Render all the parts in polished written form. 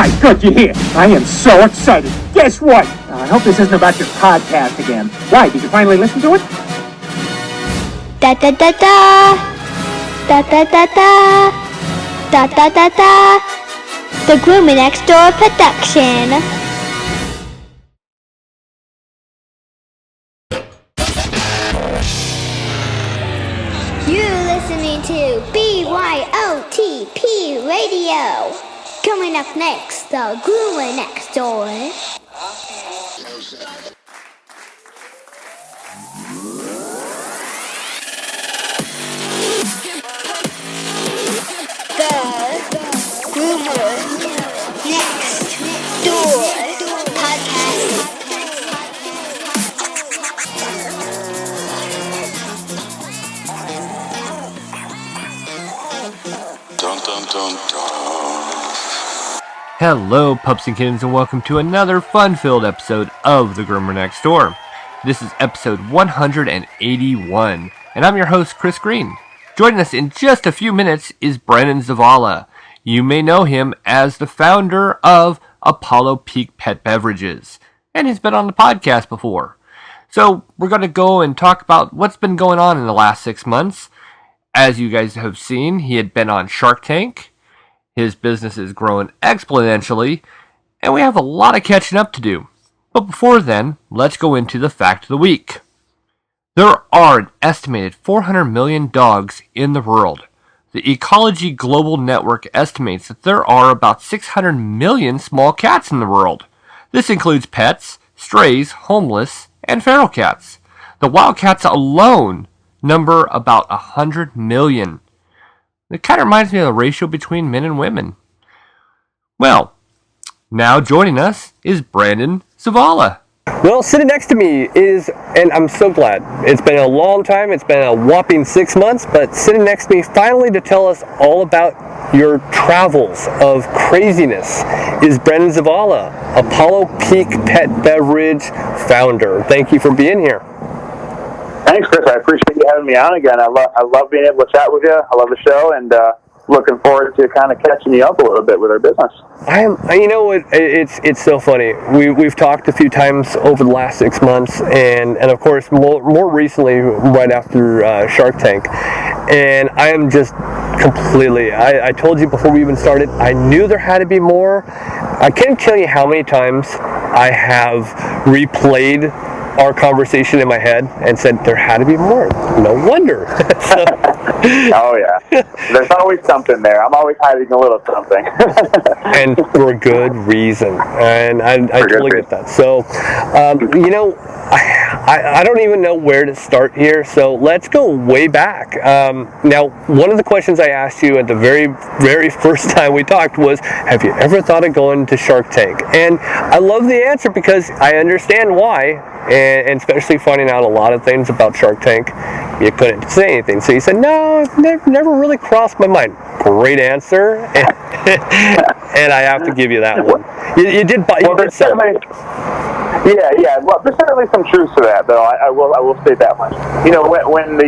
My, good, you hear? I am so excited. Guess what? I hope this isn't about your podcast again. Why, did you finally listen to it? Da da da da. Da da da da. Da da da da. The Groomer Next Door production. You're listening to BYOTP Radio. Coming up next, the Groomer Next Door. The Groomer Next Door podcast. Dun, dun, dun, dun. Hello, pups and kittens, and welcome to another fun-filled episode of The Groomer Next Door. This is episode 181, and I'm your host, Chris Green. Joining us in just a few minutes is Brandon Zavala. You may know him as the founder of Apollo Peak Pet Beverages, and he's been on the podcast before. So we're going to go and talk about what's been going on in the last 6 months. As you guys have seen, he had been on Shark Tank. His business is growing exponentially, and we have a lot of catching up to do. But before then, let's go into the fact of the week. There are an estimated 400 million dogs in the world. The Ecology Global Network estimates that there are about 600 million small cats in the world. This includes pets, strays, homeless, and feral cats. The wild cats alone number about 100 million. It kind of reminds me of the ratio between men and women. Well, now joining us is Brandon Zavala. Well, sitting next to me is, and I'm so glad, it's been a long time, it's been a whopping 6 months, but sitting next to me finally to tell us all about your travels of craziness is Brandon Zavala, Apollo Peak Pet Beverage founder. Thank you for being here. Thanks, Chris. I appreciate you having me on again. I love being able to chat with you. I love the show, and looking forward to kind of catching you up a little bit with our business. You know, it's so funny. We've talked a few times over the last 6 months, and of course more recently, right after Shark Tank. And I am just completely. I told you before we even started. I knew there had to be more. I can't tell you how many times I have replayed our conversation in my head and said there had to be more. No wonder. Oh yeah, there's always something there. I'm always hiding a little something. And for good reason. And I totally get that. So, you know, I don't even know where to start here. So let's go way back. Now, one of the questions I asked you at the very, very first time we talked was, have you ever thought of going to Shark Tank? And I love the answer because I understand why. And especially finding out a lot of things about Shark Tank, you couldn't say anything. So you said, no, it never really crossed my mind. Great answer. And I have to give you that one. You did sell it. Yeah. Well, there's certainly some truth to that, though. I will state that much. You know, when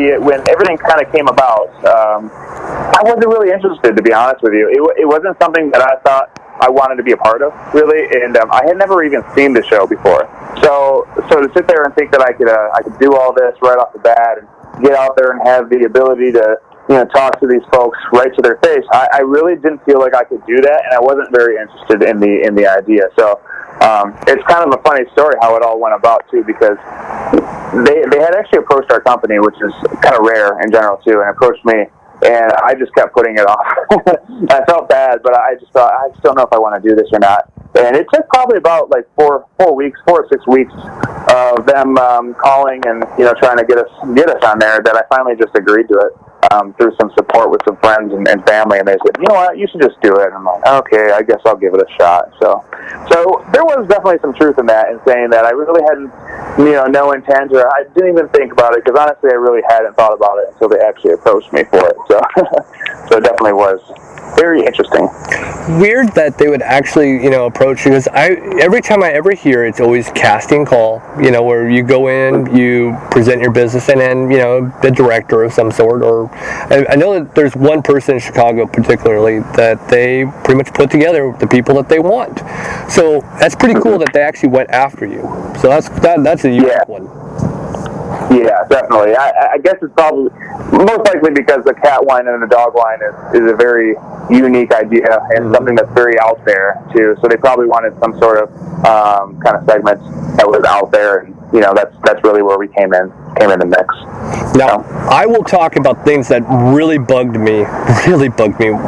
everything kind of came about, I wasn't really interested, to be honest with you. It wasn't something that I thought I wanted to be a part of, really, and I had never even seen the show before. So to sit there and think that I could do all this right off the bat and get out there and have the ability to talk to these folks right to their face, I really didn't feel like I could do that, and I wasn't very interested in the idea. So it's kind of a funny story how it all went about too, because they had actually approached our company, which is kind of rare in general too, and approached me. And I just kept putting it off. I felt bad, but I just thought, I just don't know if I want to do this or not. And it took probably about like 4 or 6 weeks of them calling and trying to get us on there that I finally just agreed to it through some support with some friends and family. And they said, you know what, you should just do it. And I'm like, okay, I guess I'll give it a shot. So there was definitely some truth in that, in saying that I really hadn't no intent, or I didn't even think about it, because honestly I really hadn't thought about it until they actually approached me for it. So it definitely was very interesting. Weird that they would actually, approach you, because every time I ever hear, it's always casting call, where you go in, you present your business, and then, the director of some sort, or I know that there's one person in Chicago particularly that they pretty much put together the people that they want. So that's pretty cool that they actually went after you. So that's a unique one. Yeah, definitely. I guess it's probably most likely because the cat line and the dog line is a very unique idea and something that's very out there too. So they probably wanted some sort of kind of segment that was out there, and that's really where we came in the mix. Now, I will talk about things that really bugged me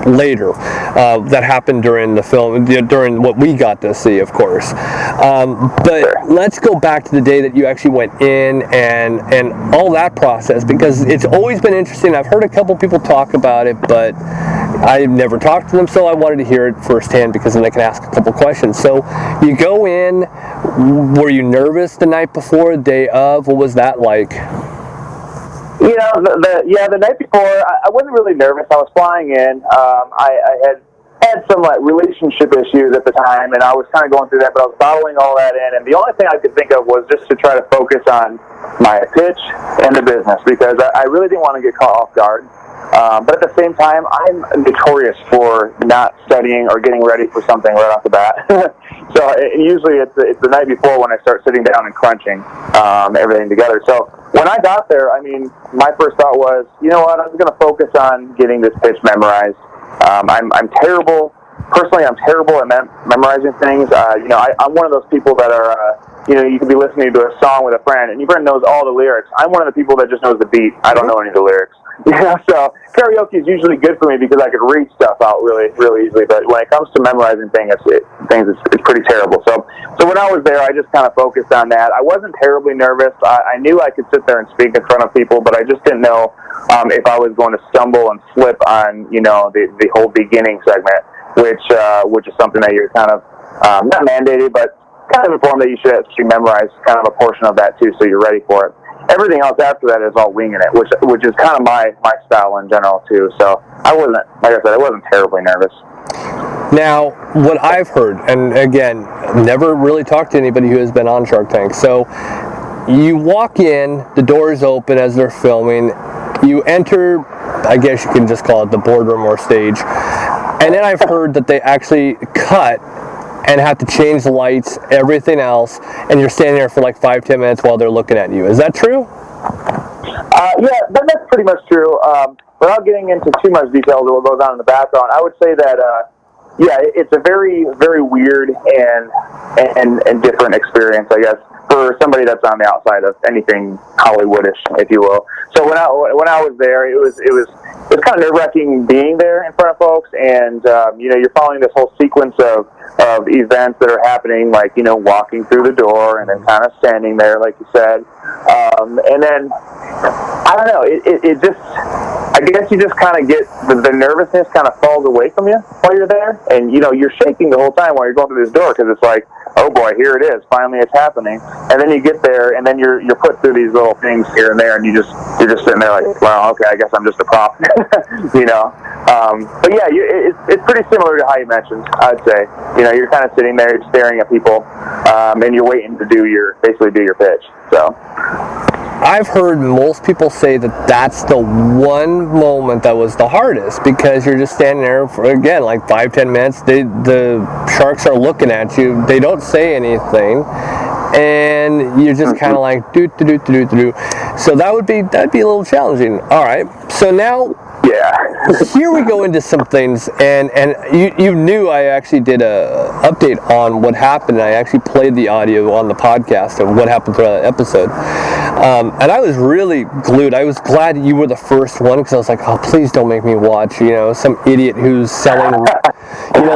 later that happened during the film, during what we got to see, of course. But let's go back to the day that you actually went in and all that process, because it's always been interesting. I've heard a couple people talk about it, but I've never talked to them, so I wanted to hear it firsthand, because then I can ask a couple questions. So you go in, were you nervous the night before, the day of? What was that like? The night before, I wasn't really nervous. I was flying in. I had some relationship issues at the time, and I was kind of going through that, but I was bottling all that in. And the only thing I could think of was just to try to focus on my pitch and the business, because I really didn't want to get caught off guard. But at the same time, I'm notorious for not studying or getting ready for something right off the bat. So usually it's the night before when I start sitting down and crunching everything together. So when I got there, my first thought was, you know what, I'm just going to focus on getting this pitch memorized. I'm terrible. Personally, I'm terrible at memorizing things. I'm one of those people that are, you could be listening to a song with a friend, and your friend knows all the lyrics. I'm one of the people that just knows the beat. I don't know any of the lyrics. So karaoke is usually good for me because I could read stuff out really, really easily. But when it comes to memorizing things, it's pretty terrible. So when I was there, I just kind of focused on that. I wasn't terribly nervous. I knew I could sit there and speak in front of people, but I just didn't know if I was going to stumble and slip on, the whole beginning segment, which is something that you're kind of not mandated, but kind of informed that you should actually memorize kind of a portion of that too, so you're ready for it. Everything else after that is all winging it, which is kind of my style in general too. So I wasn't terribly nervous. Now, what I've heard, and again, never really talked to anybody who has been on Shark Tank. So you walk in, the doors open as they're filming, you enter, I guess you can just call it the boardroom or stage, and then I've heard that they actually cut and have to change the lights, everything else, and you're standing there for like 5-10 minutes while they're looking at you. Is that true? Yeah, that's pretty much true. Without getting into too much detail of what goes on in the background, I would say that, it's a very, very weird and different experience, I guess, for somebody that's on the outside of anything Hollywoodish, if you will. So when I was there, it was kind of nerve-wracking being there in front of folks, and you're following this whole sequence of events that are happening, like walking through the door and then kind of standing there, like you said, and then I don't know. It just, I guess you just kind of get the nervousness kind of falls away from you while you're there, and you're shaking the whole time while you're going through this door, because it's like, oh boy, here it is. Finally, it's happening. And then you get there, and then you're put through these little things here and there, and you're just sitting there like, well, okay, I guess I'm just a prop, But yeah, it's pretty similar to how you mentioned. I'd say, you're kind of sitting there, you're staring at people, and you're waiting to do your pitch. So. I've heard most people say that that's the one moment that was the hardest, because you're just standing there for, again, like 5-10 minutes. The sharks are looking at you. They don't say anything, and you're just kind of like do. So that'd be a little challenging. All right. So now, here we go into some things, and you knew I actually did a update on what happened. I actually played the audio on the podcast of what happened throughout that episode, and I was really glued. I was glad you were the first one, because I was like, oh, please don't make me watch some idiot who's selling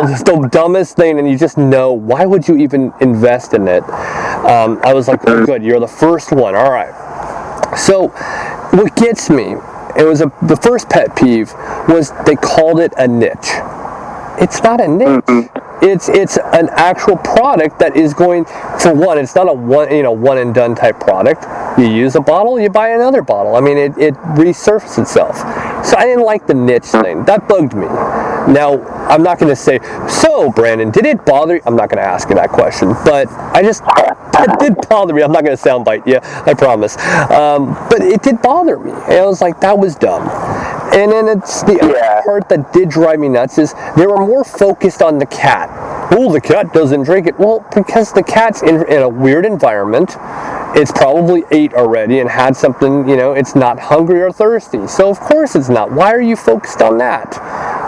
just the dumbest thing, and you just know, why would you even invest in it? I was like, oh, good, you're the first one. All right. So what gets me, the first pet peeve was they called it a niche. It's not a niche. It's an actual product that is going, for one, it's not a one and done type product. You use a bottle, you buy another bottle. I mean, it resurfaces itself. So I didn't like the niche thing. That bugged me. Now, I'm not going to say, so Brandon, did it bother you? I'm not going to ask you that question, but it did bother me. I'm not going to soundbite you, I promise. But it did bother me. And I was like, that was dumb. And then it's the other part that did drive me nuts is they were more focused on the cat. Oh, the cat doesn't drink it. Well, because the cat's in a weird environment. It's probably ate already and had something, it's not hungry or thirsty. So of course it's not. Why are you focused on that?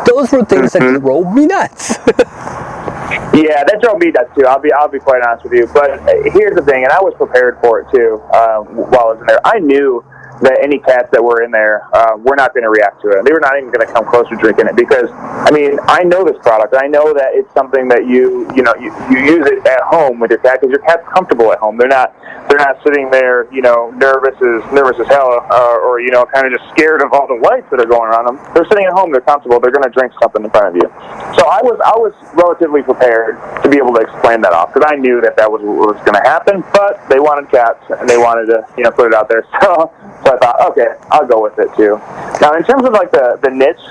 Those were things that drove me nuts. Yeah, that drove me nuts too. I'll be quite honest with you. But here's the thing, and I was prepared for it too while I was in there. I knew that any cats that were in there were not going to react to it. They were not even going to come close to drinking it because, I know this product. I know that it's something that you use it at home with your cat because your cat's comfortable at home. They're not sitting there, nervous as hell or kind of just scared of all the lights that are going around them. They're sitting at home. They're comfortable. They're going to drink something in front of you. So I was relatively prepared to be able to explain that off because I knew that was what was going to happen. But they wanted cats and they wanted to put it out there. So I thought, okay, I'll go with it too. Now, in terms of like the niche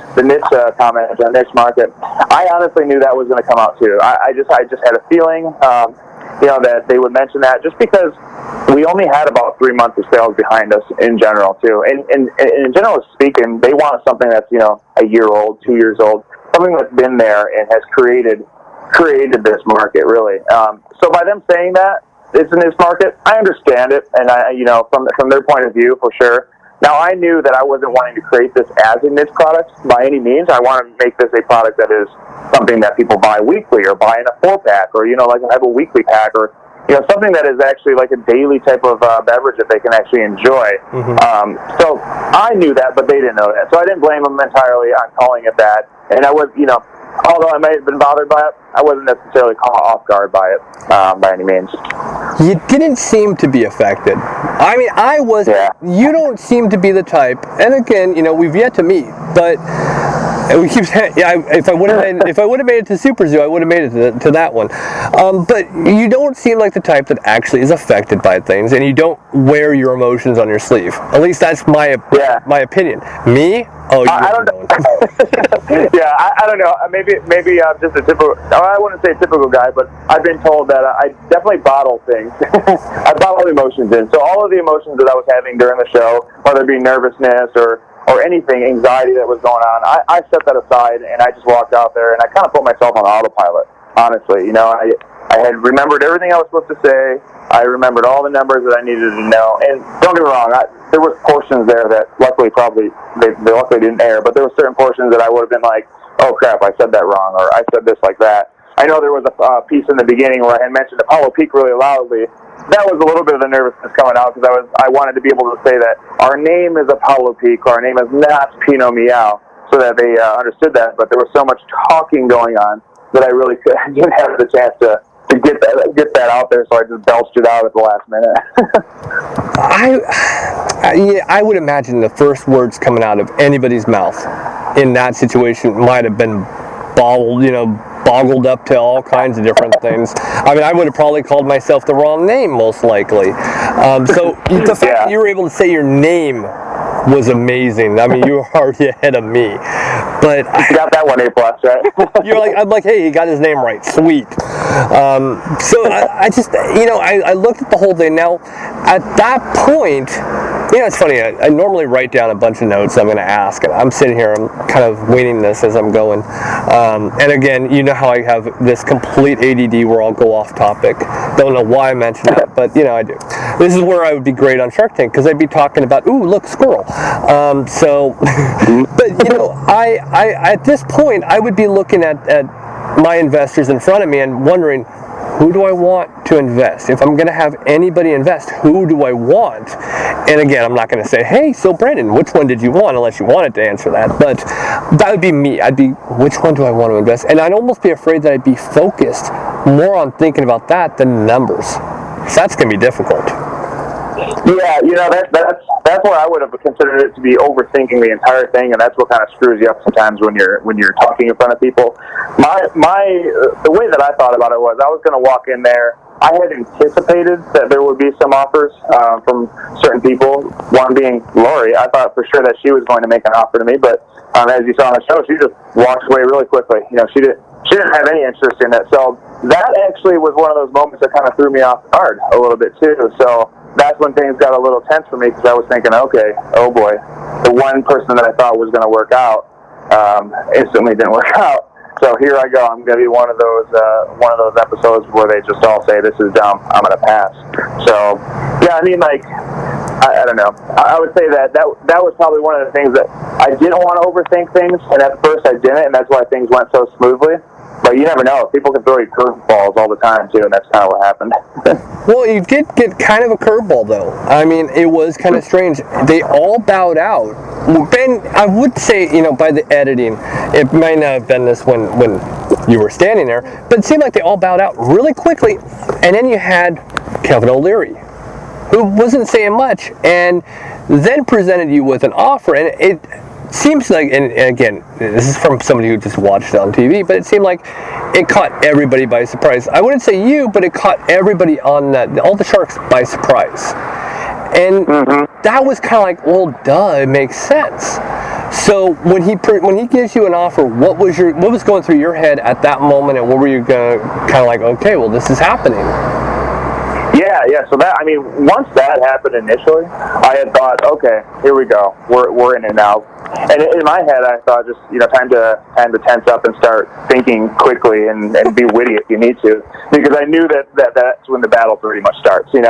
comment, the niche market, I honestly knew that was going to come out too. I just had a feeling, that they would mention that just because we only had about 3 months of sales behind us in general too. And in general speaking, they want something that's a year old, 2 years old, something that's been there and has created this market really. So by them saying that it's in this market, I understand it, and from their point of view, for sure. Now, I knew that I wasn't wanting to create this as a niche product by any means. I wanted to make this a product that is something that people buy weekly or buy in a 4-pack or, like I have a weekly pack or, something that is actually like a daily type of beverage that they can actually enjoy. So I knew that, but they didn't know that. So I didn't blame them entirely on calling it that. And I was, although I may have been bothered by it, I wasn't necessarily caught off guard by it by any means. You didn't seem to be affected. I was. Yeah. You don't seem to be the type. And again, we've yet to meet. But we keep saying, if I would have made it to Super Zoo, I would have made it to that one. But you don't seem like the type that actually is affected by things, and you don't wear your emotions on your sleeve. At least that's my opinion. Me? Oh, I don't know. Yeah, I don't know. Maybe I'm just a typical. I wouldn't say typical guy, but I've been told that I definitely bottle things. I bottle emotions in. So all of the emotions that I was having during the show, whether it be nervousness or anything, anxiety that was going on, I set that aside and I just walked out there and I kind of put myself on autopilot. Honestly, I had remembered everything I was supposed to say. I remembered all the numbers that I needed to know. And don't get me wrong, there was portions there that luckily they luckily didn't air, but there were certain portions that I would have been like, oh crap, I said that wrong, or I said this like that. I know there was a piece in the beginning where I had mentioned Apollo Peak really loudly. That was a little bit of the nervousness coming out because I wanted to be able to say that our name is Apollo Peak, our name is not Pinot Meow, so that they understood that. But there was so much talking going on that I really didn't have the chance to get that out there, so I just belched it out at the last minute. I would imagine the first words coming out of anybody's mouth in that situation might have been boggled up to all kinds of different things. I would have probably called myself the wrong name, most likely. So the fact that you were able to say your name was amazing. You were already ahead of me. But you got that one A+, right? I'm like, hey, he got his name right. Sweet. So I just, I looked at the whole thing. Now, at that point, it's funny. I normally write down a bunch of notes I'm going to ask. And I'm sitting here, I'm kind of winging this as I'm going. And again, you know how I have this complete ADD where I'll go off topic. Don't know why I mentioned that, but I do. This is where I would be great on Shark Tank because I'd be talking about, ooh, look, squirrel. But I at this point I would be looking at my investors in front of me and wondering, who do I want to invest? If I'm going to have anybody invest, who do I want? And again, I'm not going to say, hey, so Brandon, which one did you want? Unless you wanted to answer that. But that would be me. I'd be, which one do I want to invest? And I'd almost be afraid that I'd be focused more on thinking about that than numbers. So that's going to be difficult. Yeah, that's where I would have considered it to be overthinking the entire thing, and that's what kind of screws you up sometimes when you're talking in front of people. The way that I thought about it was I was going to walk in there I had anticipated that there would be some offers from certain people. One being Lori. I thought for sure that she was going to make an offer to me, but as you saw on the show, she just walked away really quickly. She didn't have any interest in it. So that actually was one of those moments that kind of threw me off guard a little bit too. So that's when things got a little tense for me, because I was thinking, okay, oh boy, the one person that I thought was going to work out instantly didn't work out. So here I go. I'm going to be one of those episodes where they just all say, this is dumb, I'm going to pass. So, yeah, I mean, like, I don't know. I would say that was probably one of the things that I didn't want to overthink things, and at first I didn't, and that's why things went so smoothly. But you never know. People can throw you curveballs all the time, too, and that's kind of what happened. Well, you did get kind of a curveball, though. I mean, it was kind of strange. They all bowed out. Ben, I would say, by the editing, it might not have been this when you were standing there, but it seemed like they all bowed out really quickly. And then you had Kevin O'Leary, who wasn't saying much, and then presented you with an offer. And it seems like, and again, this is from somebody who just watched it on TV, but it seemed like it caught everybody by surprise. I wouldn't say you, but it caught everybody on all the Sharks by surprise. And that was kind of like, well, duh, it makes sense. So when he gives you an offer, what was going through your head at that moment, and what were you kind of like, okay, well, this is happening? Yeah. So once that happened initially, I had thought, okay, here we go. We're in it now. And in my head, I thought just, time to tense up and start thinking quickly and be witty if you need to, because I knew that's when the battle pretty much starts, So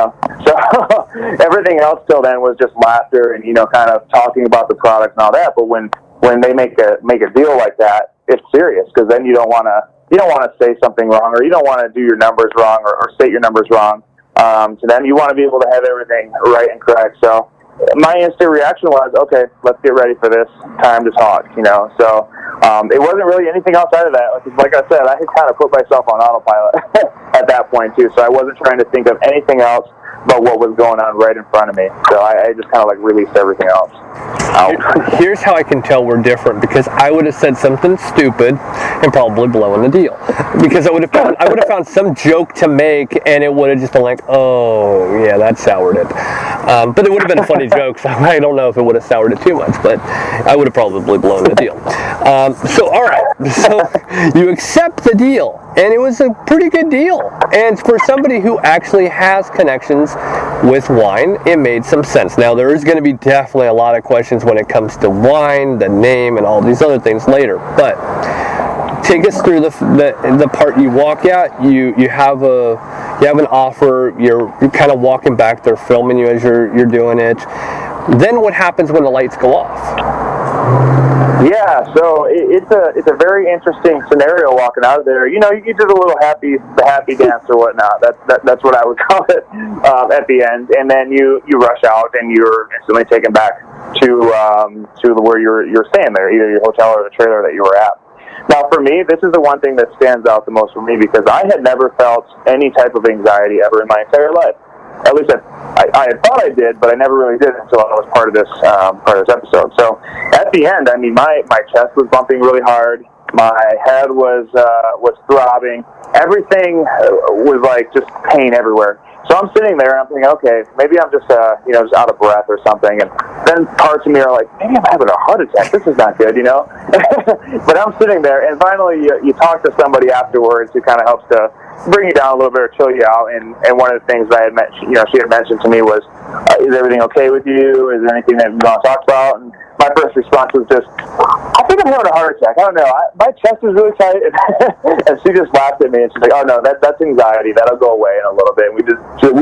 everything else till then was just laughter and, kind of talking about the products and all that. But when they make a deal like that, it's serious, because then you don't want to say something wrong, or you don't want to do your numbers wrong or state your numbers wrong. To them, you want to be able to have everything right and correct. So my instant reaction was, okay, let's get ready for this. Time to talk, So it wasn't really anything outside of that. Like I said, I had kind of put myself on autopilot at that point too. So I wasn't trying to think of anything else but what was going on right in front of me. So I just kind of released everything else. Here's how I can tell we're different, because I would have said something stupid and probably blown the deal, because I would have found some joke to make, and it would have just been like, oh yeah, that soured it. But it would have been a funny joke, so I don't know if it would have soured it too much, but I would have probably blown the deal. So all right, so you accept the deal, and it was a pretty good deal, and for somebody who actually has connections with wine, it made some sense. Now there is going to be definitely a lot of questions when it comes to wine, the name, and all these other things later, but take us through the part you walk out. You have an offer. You're kind of walking back. They're filming you as you're doing it. Then what happens when the lights go off? Yeah, so it's a very interesting scenario walking out of there. You do the little happy dance or whatnot. That's what I would call it at the end, and then you rush out and you're instantly taken back to where you're staying there, either your hotel or the trailer that you were at. Now, for me, this is the one thing that stands out the most for me, because I had never felt any type of anxiety ever in my entire life. At least I had thought I did, but I never really did until I was part of this episode. So at the end, my chest was bumping really hard. My head was throbbing. Everything was just pain everywhere. So I'm sitting there and I'm thinking, okay, maybe I'm just just out of breath or something. And then parts of me are like, maybe I'm having a heart attack. This is not good, But I'm sitting there, and finally you talk to somebody afterwards who kind of helps to bring you down a little bit or chill you out. And one of the things that I had mentioned, she had mentioned to me was, is everything okay with you? Is there anything that you want to talk about? And my first response was just, I think I'm having a heart attack. I don't know. My chest is really tight. And she just laughed at me, and she's like, oh, no, that's anxiety. That'll go away in a little bit. We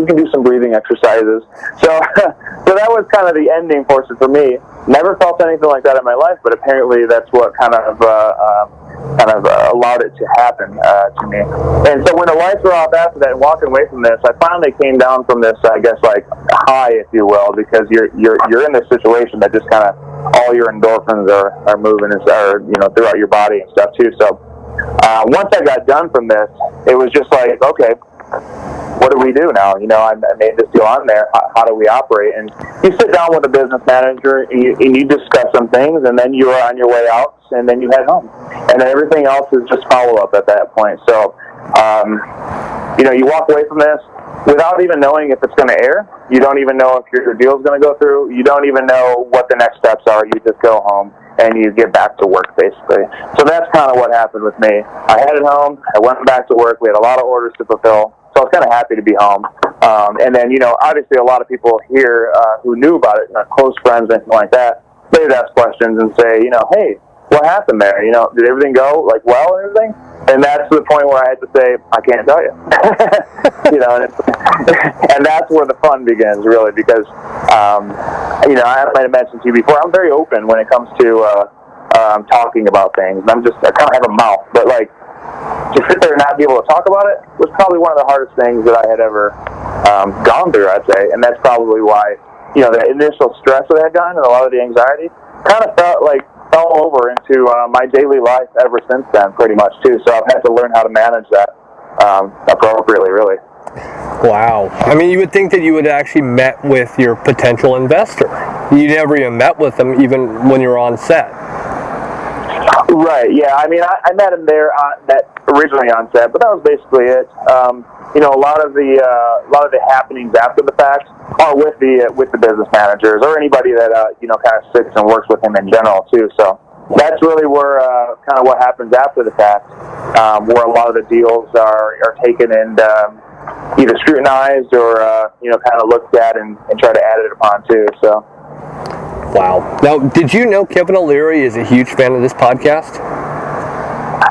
can do some breathing exercises. So that was kind of the ending portion for me. Never felt anything like that in my life, but apparently that's what kind of allowed it to happen to me. And so when the lights were off after that and walking away from this, I finally came down from this, I guess, high, if you will, because you're in this situation that just kind of all your endorphins are moving throughout your body and stuff too. So once I got done from this, it was just like, okay, what do we do now? I made this deal on there. How do we operate? And you sit down with a business manager and you discuss some things, and then you are on your way out, and then you head home. And then everything else is just follow-up at that point. So you walk away from this without even knowing if it's going to air. You don't even know if your deal is going to go through. You don't even know what the next steps are. You just go home and you get back to work, basically. So that's kind of what happened with me. I headed home. I went back to work. We had a lot of orders to fulfill. So I was kind of happy to be home. And then, obviously a lot of people here who knew about it, close friends, anything like that, they'd ask questions and say, hey, what happened there? Did everything go well and everything? And that's the point where I had to say, I can't tell you. And that's where the fun begins, really, because, I might have mentioned to you before, I'm very open when it comes to talking about things. I kind of have a mouth, but to sit there and not be able to talk about it was probably one of the hardest things that I had ever gone through, I'd say. And that's probably why, the initial stress that I had gotten and a lot of the anxiety kind of fell over into my daily life ever since then, pretty much, too. So I've had to learn how to manage that appropriately, really. Wow. I mean, you would think that you would actually met with your potential investor. You never even met with them, even when you were on set. Right, yeah. I mean, I met him there originally on set, but that was basically it. A lot of the happenings after the fact are with the business managers or anybody that kind of sits and works with him in general too. So that's really where kind of what happens after the fact, where a lot of the deals are taken and either scrutinized or kind of looked at and try to add it upon too. So. Wow. Now, did you know Kevin O'Leary is a huge fan of this podcast?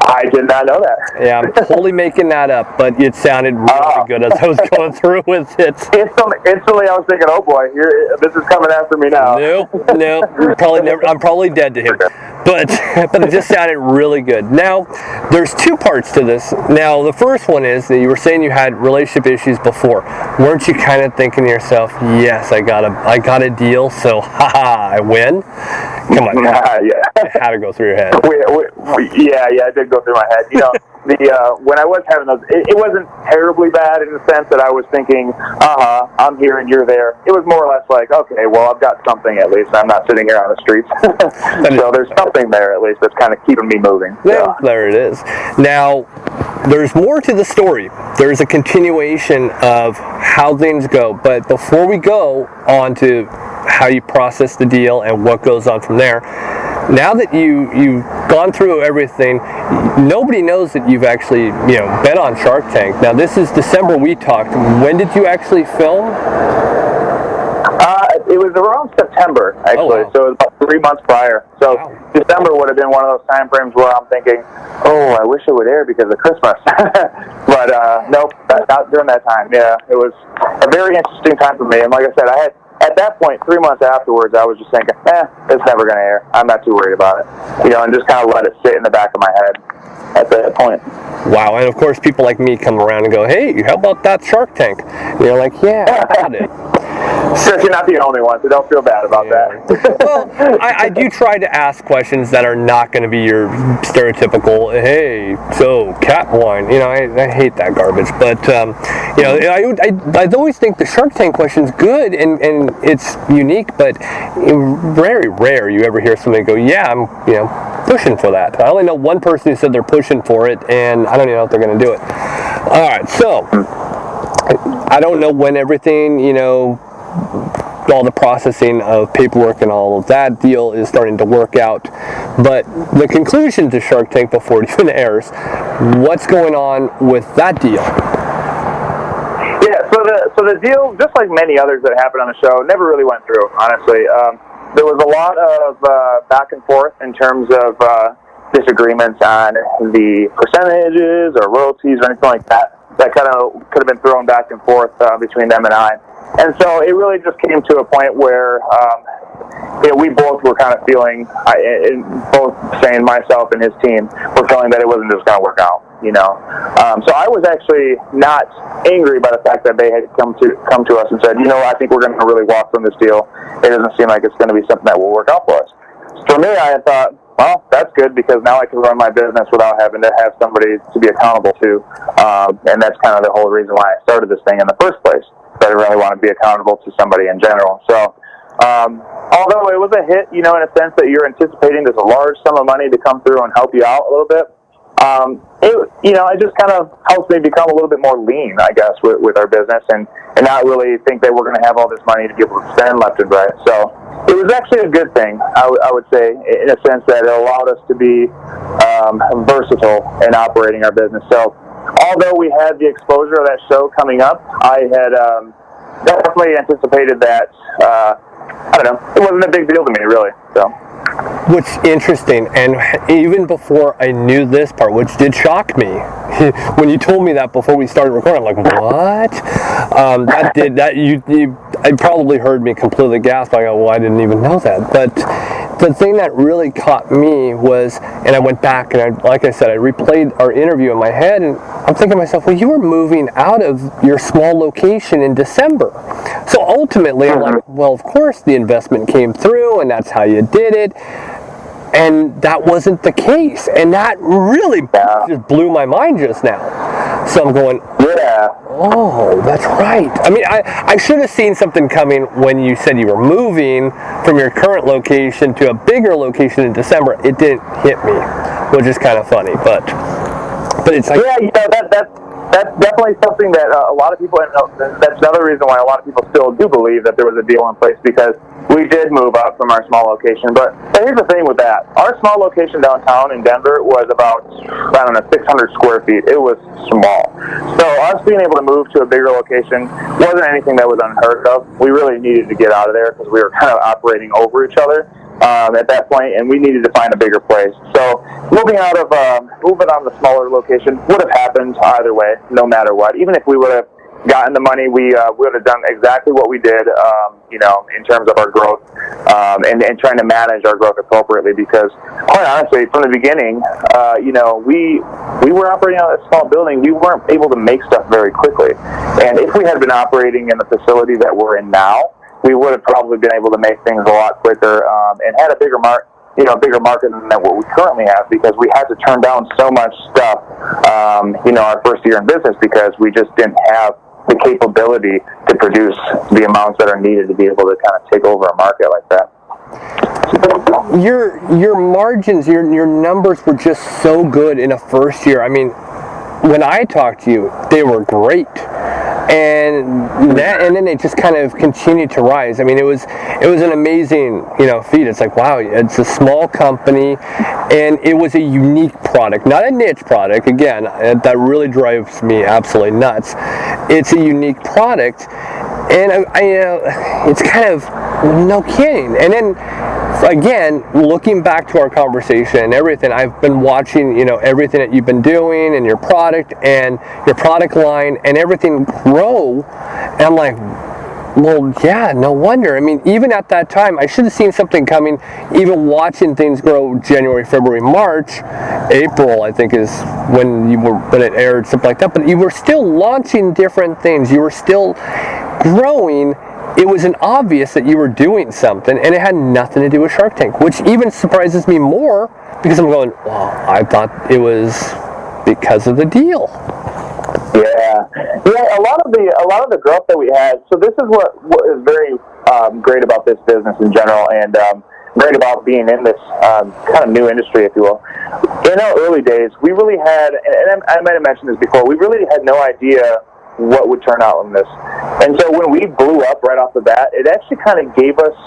I did not know that. Yeah, I'm totally making that up, but it sounded really good as I was going through with it. Instantly, I was thinking, "Oh boy, this is coming after me now." Nope. Probably never. I'm probably dead to him. But it just sounded really good. Now, there's two parts to this. Now, the first one is that you were saying you had relationship issues before. Weren't you kind of thinking to yourself, "Yes, I got a deal, so I win"? Come on. Yeah. It had to go through your head. Yeah, it did go through my head. When I was having those, it wasn't terribly bad in the sense that I was thinking, I'm here and you're there. It was more or less like, okay, well, I've got something at least. I'm not sitting here on the streets. So there's something there at least that's kind of keeping me moving. Yeah, there it is. Now, there's more to the story. There's a continuation of how things go. But before we go on to how you process the deal and what goes on from there, now that you've gone through everything, nobody knows that you've actually been on Shark Tank. Now this is December we talked. When did you actually film? It was around September, actually. Oh, wow. So it was about 3 months prior. So wow. December would have been one of those time frames where I'm thinking, I wish it would air because of Christmas. But nope, not during that time. Yeah, it was a very interesting time for me. And like I said, at that point, 3 months afterwards, I was just thinking, it's never going to air. I'm not too worried about it. And just kind of let it sit in the back of my head at that point. Wow, and of course people like me come around and go, hey, how about that Shark Tank? And you're like, yeah, I got it. Sure, you're not the only one, so don't feel bad about that. Well, I do try to ask questions that are not going to be your stereotypical, hey, so cat wine. I hate that garbage. But, I always think the Shark Tank question's good and it's unique, but very rare you ever hear somebody go, yeah, I'm, pushing for that. I only know one person who said they're pushing for it, and I don't even know if they're going to do it. All right, so I don't know when everything, all the processing of paperwork and all of that deal is starting to work out. But the conclusion to Shark Tank before it even airs, what's going on with that deal? Yeah, so the deal, just like many others that happened on the show, never really went through, honestly. There was a lot of back and forth in terms of disagreements on the percentages or royalties or anything like that. That kind of could have been thrown back and forth between them and I. And so it really just came to a point where we both were kind of feeling, both saying myself and his team, were feeling that it wasn't just going to work out, So I was actually not angry by the fact that they had come to us and said, I think we're going to really walk from this deal. It doesn't seem like it's going to be something that will work out for us. For me, I had thought, well, that's good because now I can run my business without having to have somebody to be accountable to. And that's kind of the whole reason why I started this thing in the first place. I really want to be accountable to somebody in general. So, although it was a hit, in a sense that you're anticipating there's a large sum of money to come through and help you out a little bit, it just kind of helps me become a little bit more lean, I guess, with our business and not really think that we're going to have all this money to be able to spend left and right. So it was actually a good thing, I would say, in a sense that it allowed us to be versatile in operating our business. So although we had the exposure of that show coming up, I had definitely anticipated that, I don't know, it wasn't a big deal to me, really. So. What's interesting, and even before I knew this part, which did shock me, when you told me that before we started recording, I'm like, what? I probably heard me completely gasp. I go, well, I didn't even know that. But the thing that really caught me was, and I went back and like I said, I replayed our interview in my head, and I'm thinking to myself, well, you were moving out of your small location in December. So ultimately, I'm like, well, of course the investment came through, and that's how you did it. And that wasn't the case. And that really just blew my mind just now. So I'm going, oh, that's right. I mean, I should have seen something coming when you said you were moving from your current location to a bigger location in December. It didn't hit me, which is kind of funny. But it's like... Yeah, that's definitely something that a lot of people, and that's another reason why a lot of people still do believe that there was a deal in place, because we did move up from our small location. But here's the thing with that. Our small location downtown in Denver was about, 600 square feet. It was small. So us being able to move to a bigger location wasn't anything that was unheard of. We really needed to get out of there because we were kind of operating over each other at that point, and we needed to find a bigger place. So moving on the smaller location would have happened either way, no matter what. Even if we would have gotten the money, we would have done exactly what we did, in terms of our growth, and trying to manage our growth appropriately. Because quite honestly, from the beginning, we were operating out of a small building. We weren't able to make stuff very quickly, and if we had been operating in the facility that we're in now, we would have probably been able to make things a lot quicker, and had a bigger market than what we currently have, because we had to turn down so much stuff, our first year in business, because we just didn't have the capability to produce the amounts that are needed to be able to kind of take over a market like that. Your margins, your numbers were just so good in a first year. I mean, when I talked to you, they were great. And then they just kind of continued to rise. I mean, it was an amazing, feat. It's like, wow, it's a small company, and it was a unique product, not a niche product. Again, that really drives me absolutely nuts. It's a unique product, and it's kind of no kidding. And then again, looking back to our conversation and everything, I've been watching, everything that you've been doing and your product line and everything grow. And I'm like, well, yeah, no wonder. I mean, even at that time, I should have seen something coming, even watching things grow January, February, March, April, I think is when it aired, something like that. But you were still launching different things. You were still growing. It was obvious that you were doing something, and it had nothing to do with Shark Tank, which even surprises me more, because I'm going, well, I thought it was because of the deal. Yeah. A lot of the growth that we had. So this is what is very great about this business in general, and great about being in this kind of new industry, if you will. In our early days, we really had, and I might have mentioned this before, we really had no idea what would turn out in this. And so when we blew up right off the bat, it actually kind of gave us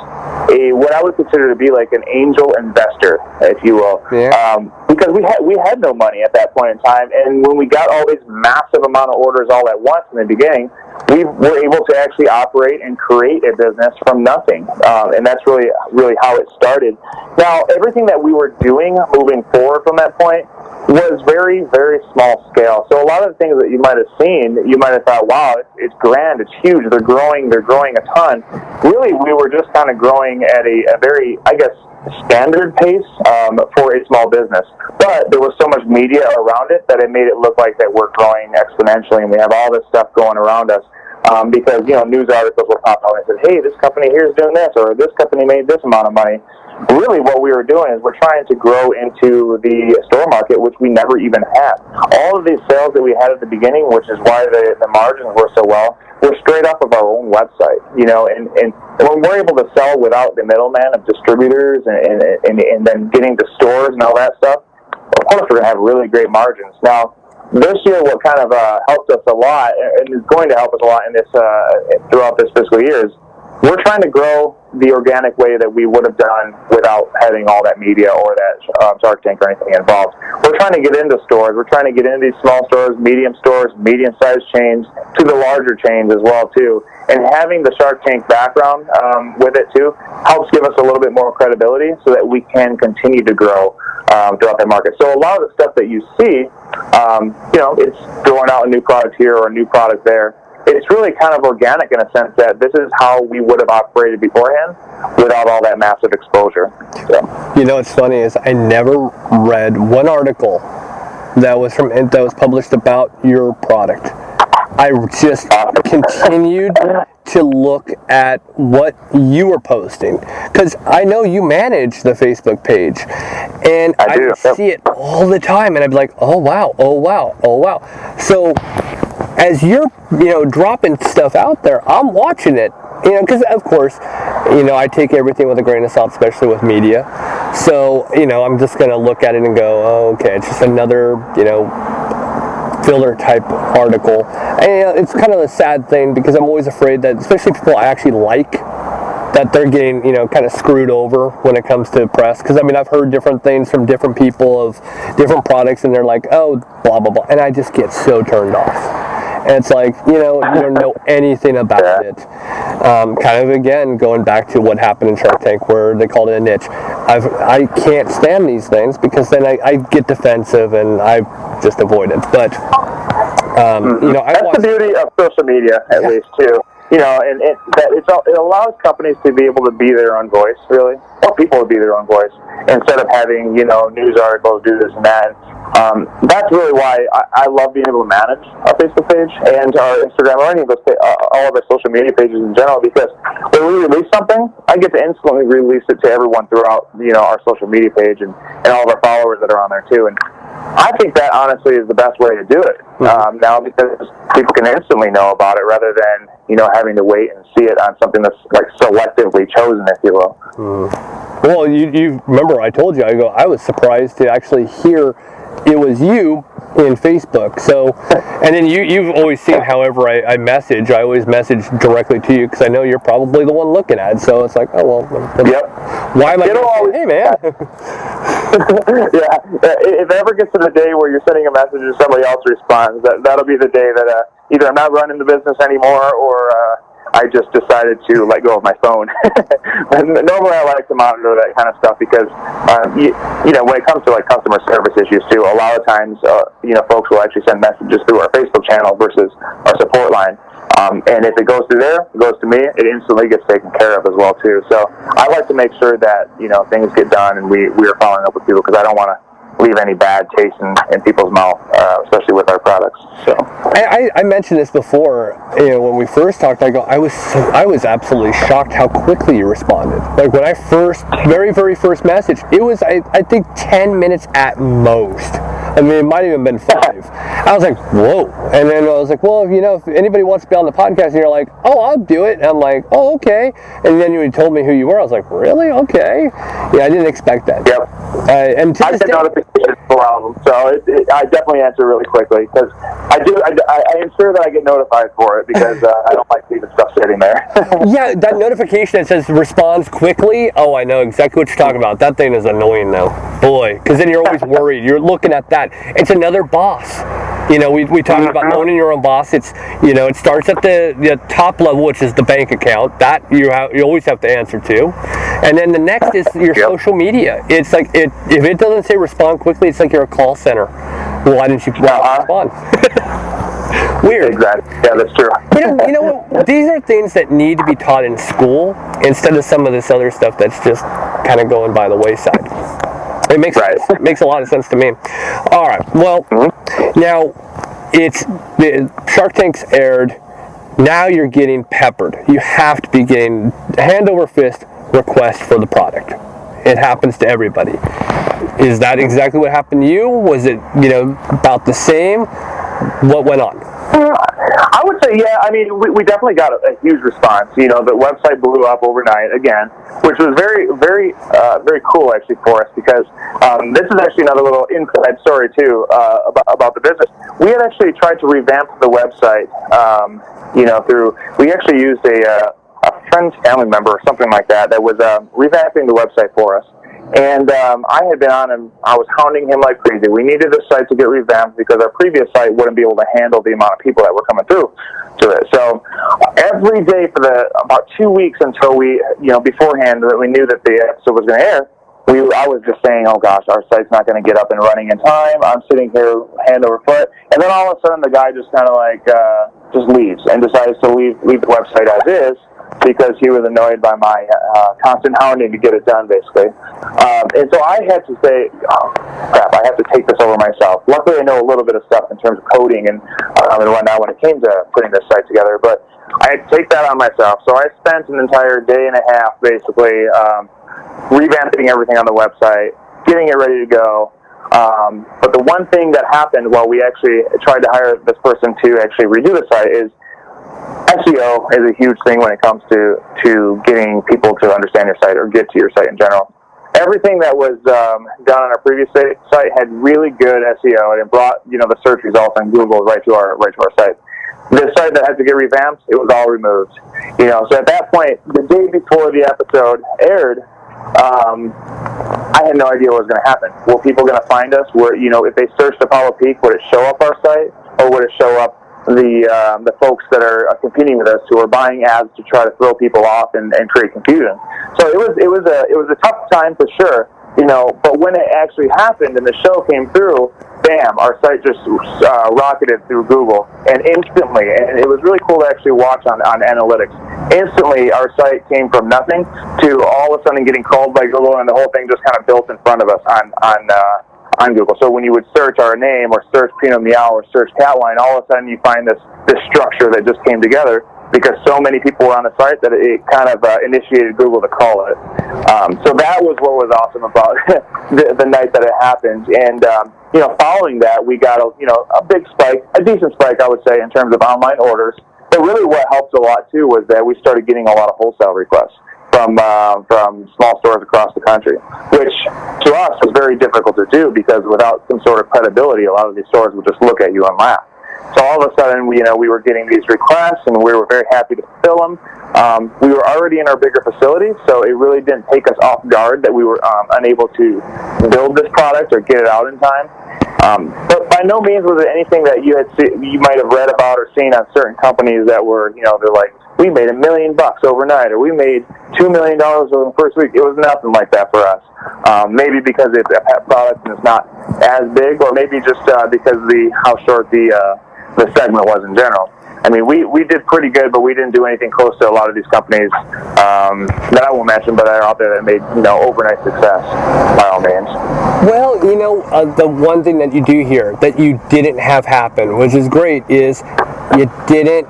what I would consider to be like an angel investor, if you will. Yeah. Because we had no money at that point in time, and when we got all these massive amount of orders all at once in the beginning, we were able to actually operate and create a business from nothing, and that's really how it started. Now, everything that we were doing moving forward from that point was very, very small scale. So a lot of the things that you might have seen, you might have thought, wow, it's grand, it's huge, they're growing a ton. Really, we were just kind of growing at a very, I guess, standard pace for a small business. But there was so much media around it that it made it look like that we're growing exponentially, and we have all this stuff going around us. Because, news articles will pop out and say, hey, this company here is doing this, or this company made this amount of money. Really, what we were doing is we're trying to grow into the store market, which we never even had. All of these sales that we had at the beginning, which is why the margins were so well, were straight off of our own website, and when we're able to sell without the middleman of distributors and then getting to stores and all that stuff, of course we're going to have really great margins. Now, this year, what kind of helped us a lot, and is going to help us a lot in this throughout this fiscal year, is we're trying to grow the organic way that we would have done without having all that media or that Shark Tank or anything involved. We're trying to get into stores. We're trying to get into these small stores, medium-sized chains, to the larger chains as well, too. And having the Shark Tank background with it, too, helps give us a little bit more credibility so that we can continue to grow throughout that market. So a lot of the stuff that you see, it's throwing out a new product here or a new product there. It's really kind of organic in a sense that this is how we would have operated beforehand without all that massive exposure. So. What's funny is I never read one article that was published about your product. I just continued to look at what you were posting, because I know you manage the Facebook page, and I would see it all the time, and I'd be like, oh wow. So as you're dropping stuff out there, I'm watching it, because of course, I take everything with a grain of salt, especially with media. So I'm just gonna look at it and go, oh, okay, it's just another filler type article. And it's kind of a sad thing, because I'm always afraid that, especially people I actually like, that they're getting kind of screwed over when it comes to press. Because I've heard different things from different people of different products, and they're like, oh, blah blah blah, and I just get so turned off. And it's like, you don't know anything about it. Kind of, again, going back to what happened in Shark Tank, where they called it a niche. I can't stand these things, because then I get defensive and I just avoid it. But, that's the beauty of social media, at least, too. And it allows companies to be able to be their own voice, really, or people to be their own voice, instead of having, news articles, do this and that. That's really why I love being able to manage our Facebook page and our Instagram, or any of those, all of our social media pages in general, because when we release something, I get to instantly release it to everyone throughout, our social media page and all of our followers that are on there too. And I think that honestly is the best way to do it now, because people can instantly know about it rather than having to wait and see it on something that's like selectively chosen, if you will. Well, you remember I told you, I was surprised to actually hear it was you in Facebook. So, and then you've always seen, however I message, I always message directly to you, because I know you're probably the one looking at it. So it's like, oh well, why am I saying, hey man? If it ever gets to the day where you're sending a message and somebody else responds, that'll be the day that either I'm not running the business anymore, or I just decided to let go of my phone. Normally I like to monitor that kind of stuff, because when it comes to like customer service issues too, a lot of times folks will actually send messages through our Facebook channel versus our support line. And if it goes through there, it goes to me, it instantly gets taken care of as well too. So I like to make sure that things get done, and we are following up with people, because I don't want to leave any bad taste in people's mouth, especially with our products. So I mentioned this before, when we first talked. I was absolutely shocked how quickly you responded. Like when I very first message, it was I think 10 minutes at most. I mean, it might have even been 5. I was like, whoa. And then I was like, well, if anybody wants to be on the podcast, and you're like, oh, I'll do it. And I'm like, oh, okay. And then you told me who you were. I was like, really? Okay. Yeah, I didn't expect that. Yep. And to I get notifications for all of them, so I definitely answer really quickly, because I ensure that I get notified for it, because I don't like leaving stuff sitting there. Yeah, that notification that says responds quickly, oh, I know exactly what you're talking about. That thing is annoying, though. Boy, because then you're always worried. You're looking at that. It's another boss. We talked about owning your own boss. It's it starts at the top level, which is the bank account. That you always have to answer to, and then the next is your social media. It's like if it doesn't say respond quickly, it's like you're a call center. Well, why didn't you respond? Weird. Exactly. Yeah, that's true. You know what? These are things that need to be taught in school, instead of some of this other stuff that's just kind of going by the wayside. It makes a lot of sense to me. All right. Well, now the Shark Tank's aired. Now you're getting peppered. You have to be getting hand over fist requests for the product. It happens to everybody. Is that exactly what happened to you? Was it about the same? what went on? I would say, yeah. I mean, we definitely got a huge response. You know, the website blew up overnight again, which was very, very, very cool actually for us, because this is actually another little inside story too about the business. We had actually tried to revamp the website. You know, we actually used a friend's family member or something like that was revamping the website for us. And I had been on him. I was hounding him like crazy. We needed the site to get revamped because our previous site wouldn't be able to handle the amount of people that were coming through to it. So every day for about 2 weeks until we, you know, beforehand that we knew that the episode was going to air, I was just saying, oh gosh, our site's not going to get up and running in time. I'm sitting here hand over foot. And then all of a sudden the guy just kind of like just leaves and decides to leave the website as is, because he was annoyed by my constant hounding to get it done, basically. And so I had to say, oh, crap, I have to take this over myself. Luckily, I know a little bit of stuff in terms of coding and whatnot when it came to putting this site together, but I had to take that on myself. So I spent an entire day and a half, basically, revamping everything on the website, getting it ready to go. But the one thing that happened while we actually tried to hire this person to actually redo the site is SEO is a huge thing when it comes to getting people to understand your site or get to your site in general. Everything that was done on our previous site had really good SEO, and it brought, you know, the search results on Google right to our site. This site that had to get revamped, it was all removed. You know, so at that point, the day before the episode aired, I had no idea what was going to happen. Were people going to find us? You know, if they searched Apollo Peak, would it show up our site, or would it show up the folks that are competing with us who are buying ads to try to throw people off and create confusion? So it was a tough time for sure, you know. But when it actually happened and the show came through, bam, our site just rocketed through Google, and instantly, and it was really cool to actually watch on analytics. Instantly, our site came from nothing to all of a sudden getting called by Google, and the whole thing just kind of built in front of us on Google. So when you would search our name or search Pinot Meow or search Catline, all of a sudden you find this structure that just came together because so many people were on the site that it kind of initiated Google to call it. So that was what was awesome about the night that it happened. And you know, following that, we got a big spike, a decent spike, I would say, in terms of online orders. But really, what helped a lot too was that we started getting a lot of wholesale requests from small stores across the country, which to us was very difficult to do because without some sort of credibility, a lot of these stores would just look at you and laugh. So all of a sudden, we were getting these requests, and we were very happy to fulfill them. We were already in our bigger facility, so it really didn't take us off guard that we were unable to build this product or get it out in time. But by no means was it anything that you might have read about or seen on certain companies that were, they're like, we made $1 million overnight, or we made $2 million over the first week. It was nothing like that for us. Maybe because it's a pet product and it's not as big, or maybe just because how short the segment was in general. I mean, we did pretty good, but we didn't do anything close to a lot of these companies that I won't mention, but that are out there that made overnight success, by all means. Well, the one thing that you do here that you didn't have happen, which is great, is you didn't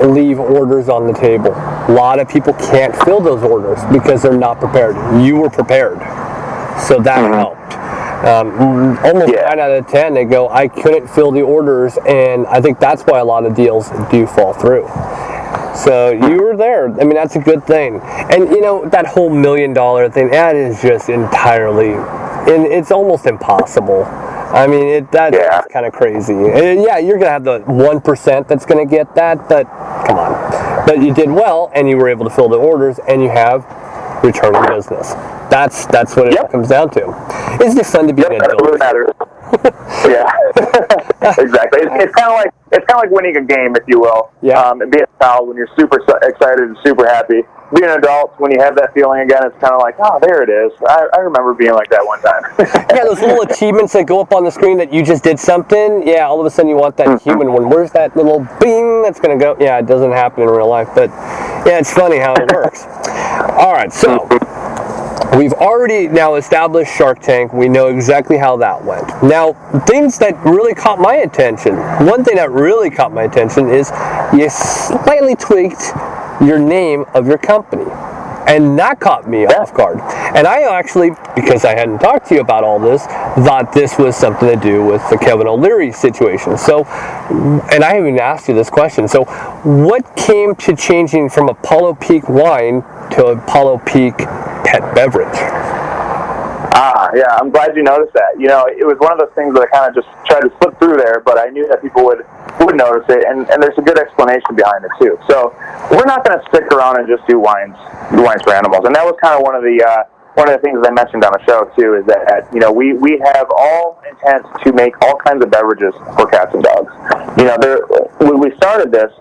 leave orders on the table. A lot of people can't fill those orders because they're not prepared. You were prepared, so that helped. Almost 9 out of 10, they go, I couldn't fill the orders, and I think that's why a lot of deals do fall through. So you were there. I mean, that's a good thing. And that whole $1 million thing, that is just entirely, and it's almost impossible. I mean, that's kind of crazy. And you're gonna have the 1% that's gonna get that, but come on. But you did well, and you were able to fill the orders, and you have returning business. That's what it comes down to. Isn't it fun to be an adult? That really matters. Exactly. It's kind of like winning a game, if you will. And being a child when you're super excited and super happy. Being an adult, when you have that feeling again, it's kind of like, oh, there it is. I remember being like that one time. Those little achievements that go up on the screen that you just did something. All of a sudden you want that human one. Where's that little bing that's going to go? It doesn't happen in real life, but it's funny how it works. All right, so we've already now established Shark Tank. We know exactly how that went. Now, things that really caught my attention. One thing that really caught my attention is you slightly tweaked your name of your company. And that caught me off guard. And I actually, because I hadn't talked to you about all this, thought this was something to do with the Kevin O'Leary situation. So, and I haven't even asked you this question. So, what came to changing from Apollo Peak wine to Apollo Peak pet beverage? Yeah, I'm glad you noticed that. You know, it was one of those things that I kind of just tried to slip through there, but I knew that people would notice it, and there's a good explanation behind it too. So we're not going to stick around and just do wines for animals, and that was kind of one of the things that I mentioned on the show too, is that we have all intent to make all kinds of beverages for cats and dogs. You know, when we started this,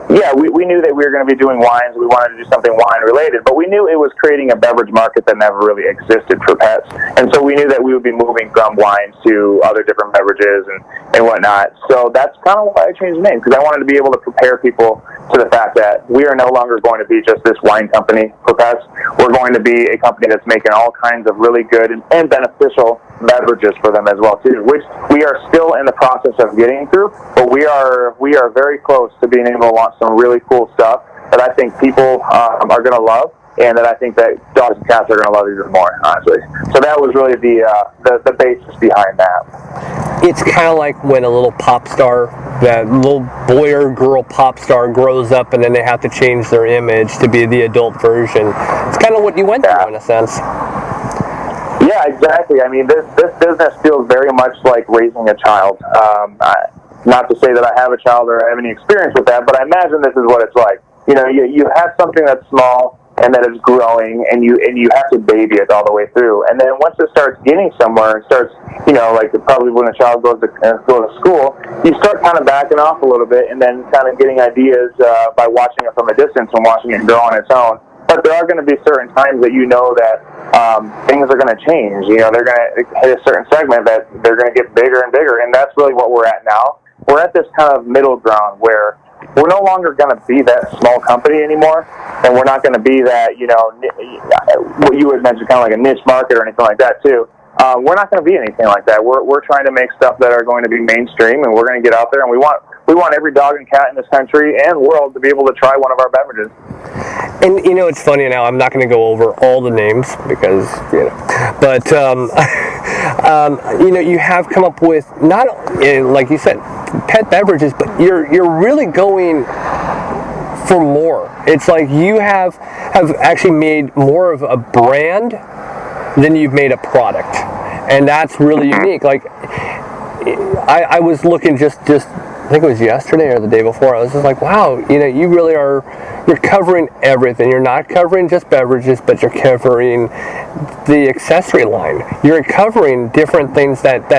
we knew that we were going to be doing wines. We wanted to do something wine related, but we knew it was creating a beverage market that never really existed for pets, and so we knew that we would be moving from wines to other different beverages and whatnot. So that's kind of why I changed the name, because I wanted to be able to prepare people to the fact that we are no longer going to be just this wine company for pets. We're going to be a company that's making all kinds of really good and beneficial beverages for them as well too, which we are still in the process of getting through, but we are very close to being able to launch some really cool stuff that I think people are going to love, and that I think that dogs and cats are going to love even more, honestly. So that was really the basis behind that. It's kind of like when a little pop star, that little boy or girl pop star grows up and then they have to change their image to be the adult version. It's kind of what you went through in a sense. Yeah, exactly. I mean, this business feels very much like raising a child. Not to say that I have a child or have any experience with that, but I imagine this is what it's like. You know, you have something that's small and that is growing, and you have to baby it all the way through. And then once it starts getting somewhere, it starts, like probably when a child goes to school, you start kind of backing off a little bit, and then kind of getting ideas by watching it from a distance and watching it grow on its own. But there are going to be certain times that that things are going to change. You know, they're going to hit a certain segment that they're going to get bigger and bigger, and that's really what we're at now. We're at this kind of middle ground where we're no longer going to be that small company anymore, and we're not going to be that, what you would mention, kind of like a niche market or anything like that too. We're not going to be anything like that. We're trying to make stuff that are going to be mainstream, and we're going to get out there, and we want every dog and cat in this country and world to be able to try one of our beverages. And it's funny now. I'm not going to go over all the names because but you have come up with not like you said, pet beverages, but you're really going for more. It's like you have actually made more of a brand than you've made a product, and that's really unique. Like I was looking just I think it was yesterday or the day before, I was just like, wow, you really you're covering everything. You're not covering just beverages, but you're covering the accessory line. You're covering different things that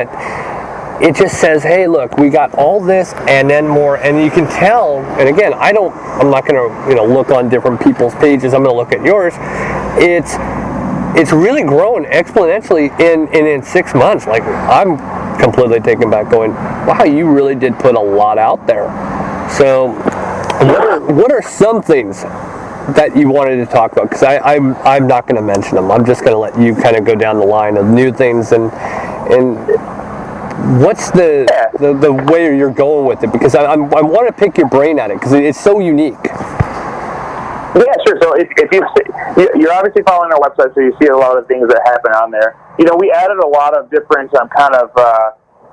it just says, hey, look, we got all this and then more, and you can tell, and again, I'm not going to look on different people's pages, I'm going to look at yours. It's really grown exponentially in 6 months. Like, I'm completely taken back going, wow, you really did put a lot out there. So what are some things that you wanted to talk about? Because I'm not going to mention them. I'm just going to let you kind of go down the line of new things and what's the way you're going with it? Because I want to pick your brain at it because it's so unique. Yeah, sure. So if you're obviously following our website, so you see a lot of things that happen on there. We added a lot of different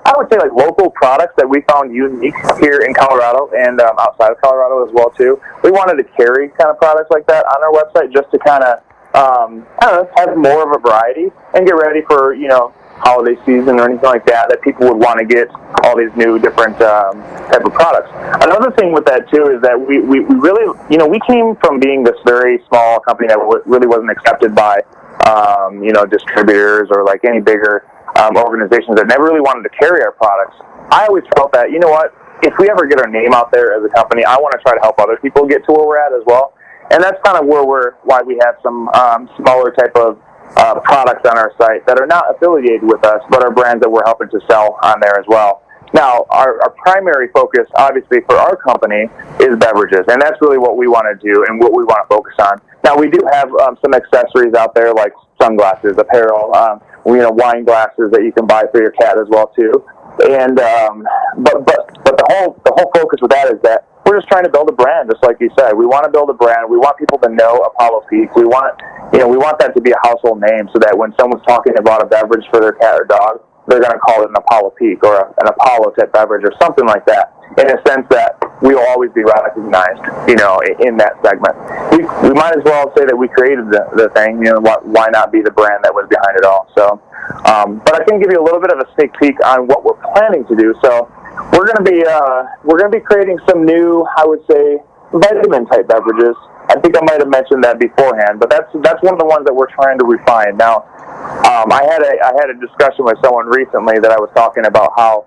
I would say like local products that we found unique here in Colorado and outside of Colorado as well too. We wanted to carry kind of products like that on our website just to kind of have more of a variety and get ready for holiday season or anything like that people would want to get all these new different type of products. Another thing with that too is that we really we came from being this very small company that really wasn't accepted by distributors or like any bigger organizations that never really wanted to carry our products. I always felt that if we ever get our name out there as a company, I want to try to help other people get to where we're at as well, and that's kind of why we have some smaller type of products on our site that are not affiliated with us, but are brands that we're helping to sell on there as well. Now, our primary focus, obviously, for our company is beverages, and that's really what we want to do and what we want to focus on. Now, we do have some accessories out there like sunglasses, apparel, wine glasses that you can buy for your cat as well too. And but the whole focus with that is that we're just trying to build a brand, just like you said. We want to build a brand. We want people to know Apollo Peak. We want that to be a household name, so that when someone's talking about a beverage for their cat or dog, they're going to call it an Apollo Peak or an Apollo type beverage or something like that, in a sense that we will always be recognized, in that segment. We might as well say that we created the thing. Why not be the brand that was behind it all? So, but I can give you a little bit of a sneak peek on what we're planning to do. So, we're going to be creating some new, I would say, vitamin type beverages. I think I might have mentioned that beforehand, but that's one of the ones that we're trying to refine. Now, I had a discussion with someone recently that I was talking about how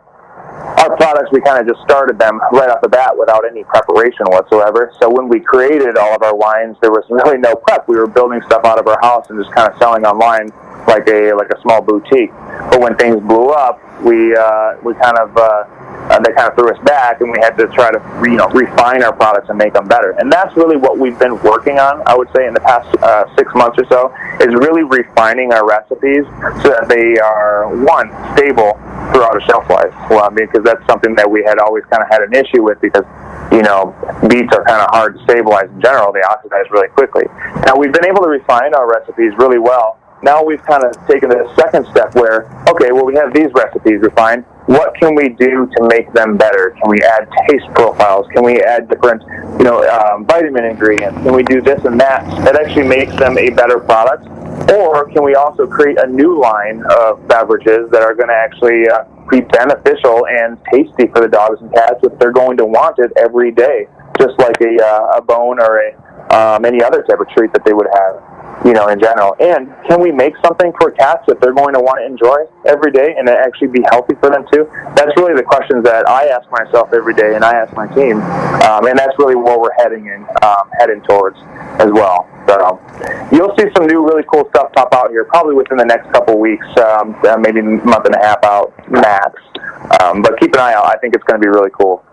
our products, we kind of just started them right off the bat without any preparation whatsoever. So when we created all of our wines, there was really no prep. We were building stuff out of our house and just kind of selling online like a small boutique. But when things blew up, they kind of threw us back, and we had to try to refine our products and make them better. And that's really what we've been working on, I would say, in the past 6 months or so, is really refining our recipes so that they are, one, stable throughout a shelf life. Well, because that's something that we had always kind of had an issue with, because beets are kind of hard to stabilize in general. They oxidize really quickly. Now, we've been able to refine our recipes really well. Now we've kind of taken the second step where, okay, well, we have these recipes refined. What can we do to make them better? Can we add taste profiles? Can we add different, vitamin ingredients? Can we do this and that actually makes them a better product? Or can we also create a new line of beverages that are going to actually be beneficial and tasty for the dogs and cats if they're going to want it every day, just like a bone or any other type of treat that they would have, in general. And can we make something for cats that they're going to want to enjoy every day and actually be healthy for them too? That's really the questions that I ask myself every day, and I ask my team, and that's really where we're heading towards as well. So you'll see some new really cool stuff pop out here probably within the next couple weeks, maybe a month and a half out max. But keep an eye out. I think it's going to be really cool.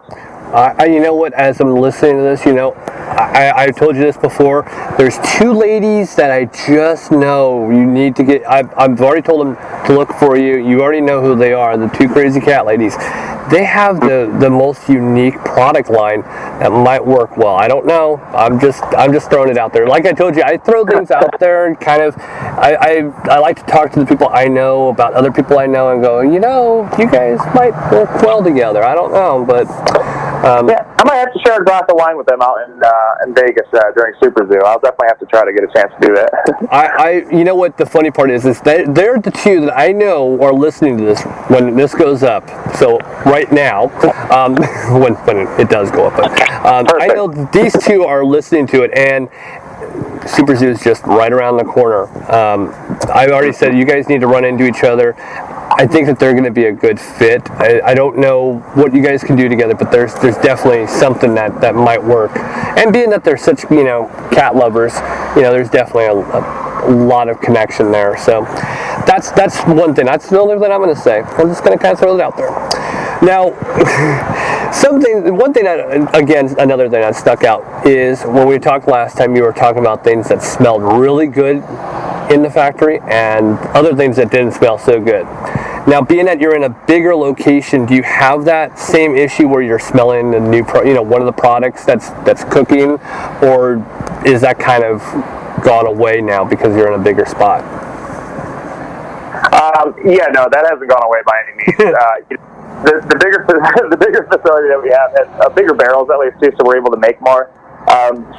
You know what, as I'm listening to this, I told you this before, there's two ladies that I just know you need to get. I've already told them to look for you. You already know who they are, the two crazy cat ladies. They have the most unique product line that might work well. I don't know. I'm just throwing it out there. Like I told you, I throw things out there and kind of, I like to talk to the people I know about other people I know and go, you guys might work well together. I don't know, but yeah, I might have to share a glass of wine with them out in Vegas during Super Zoo. I'll definitely have to try to get a chance to do that. You know what the funny part is they're the two that I know are listening to this when this goes up. So right now, when it does go up, but I know these two are listening to it, and Super Zoo is just right around the corner. I've already said you guys need to run into each other. I think that they're going to be a good fit. I don't know what you guys can do together, but there's definitely something that might work. And being that they're such cat lovers, there's definitely a lot of connection there. So that's one thing. That's the only thing I'm going to say. I'm just going to kind of throw it out there. Now, another thing that stuck out is when we talked last time, you were talking about things that smelled really good in the factory and other things that didn't smell so good. Now, being that you're in a bigger location, do you have that same issue where you're smelling the new, one of the products that's cooking, or is that kind of gone away now because you're in a bigger spot? Yeah, no, that hasn't gone away by any means. The bigger facility that we have has bigger barrels at least too, so we're able to make more.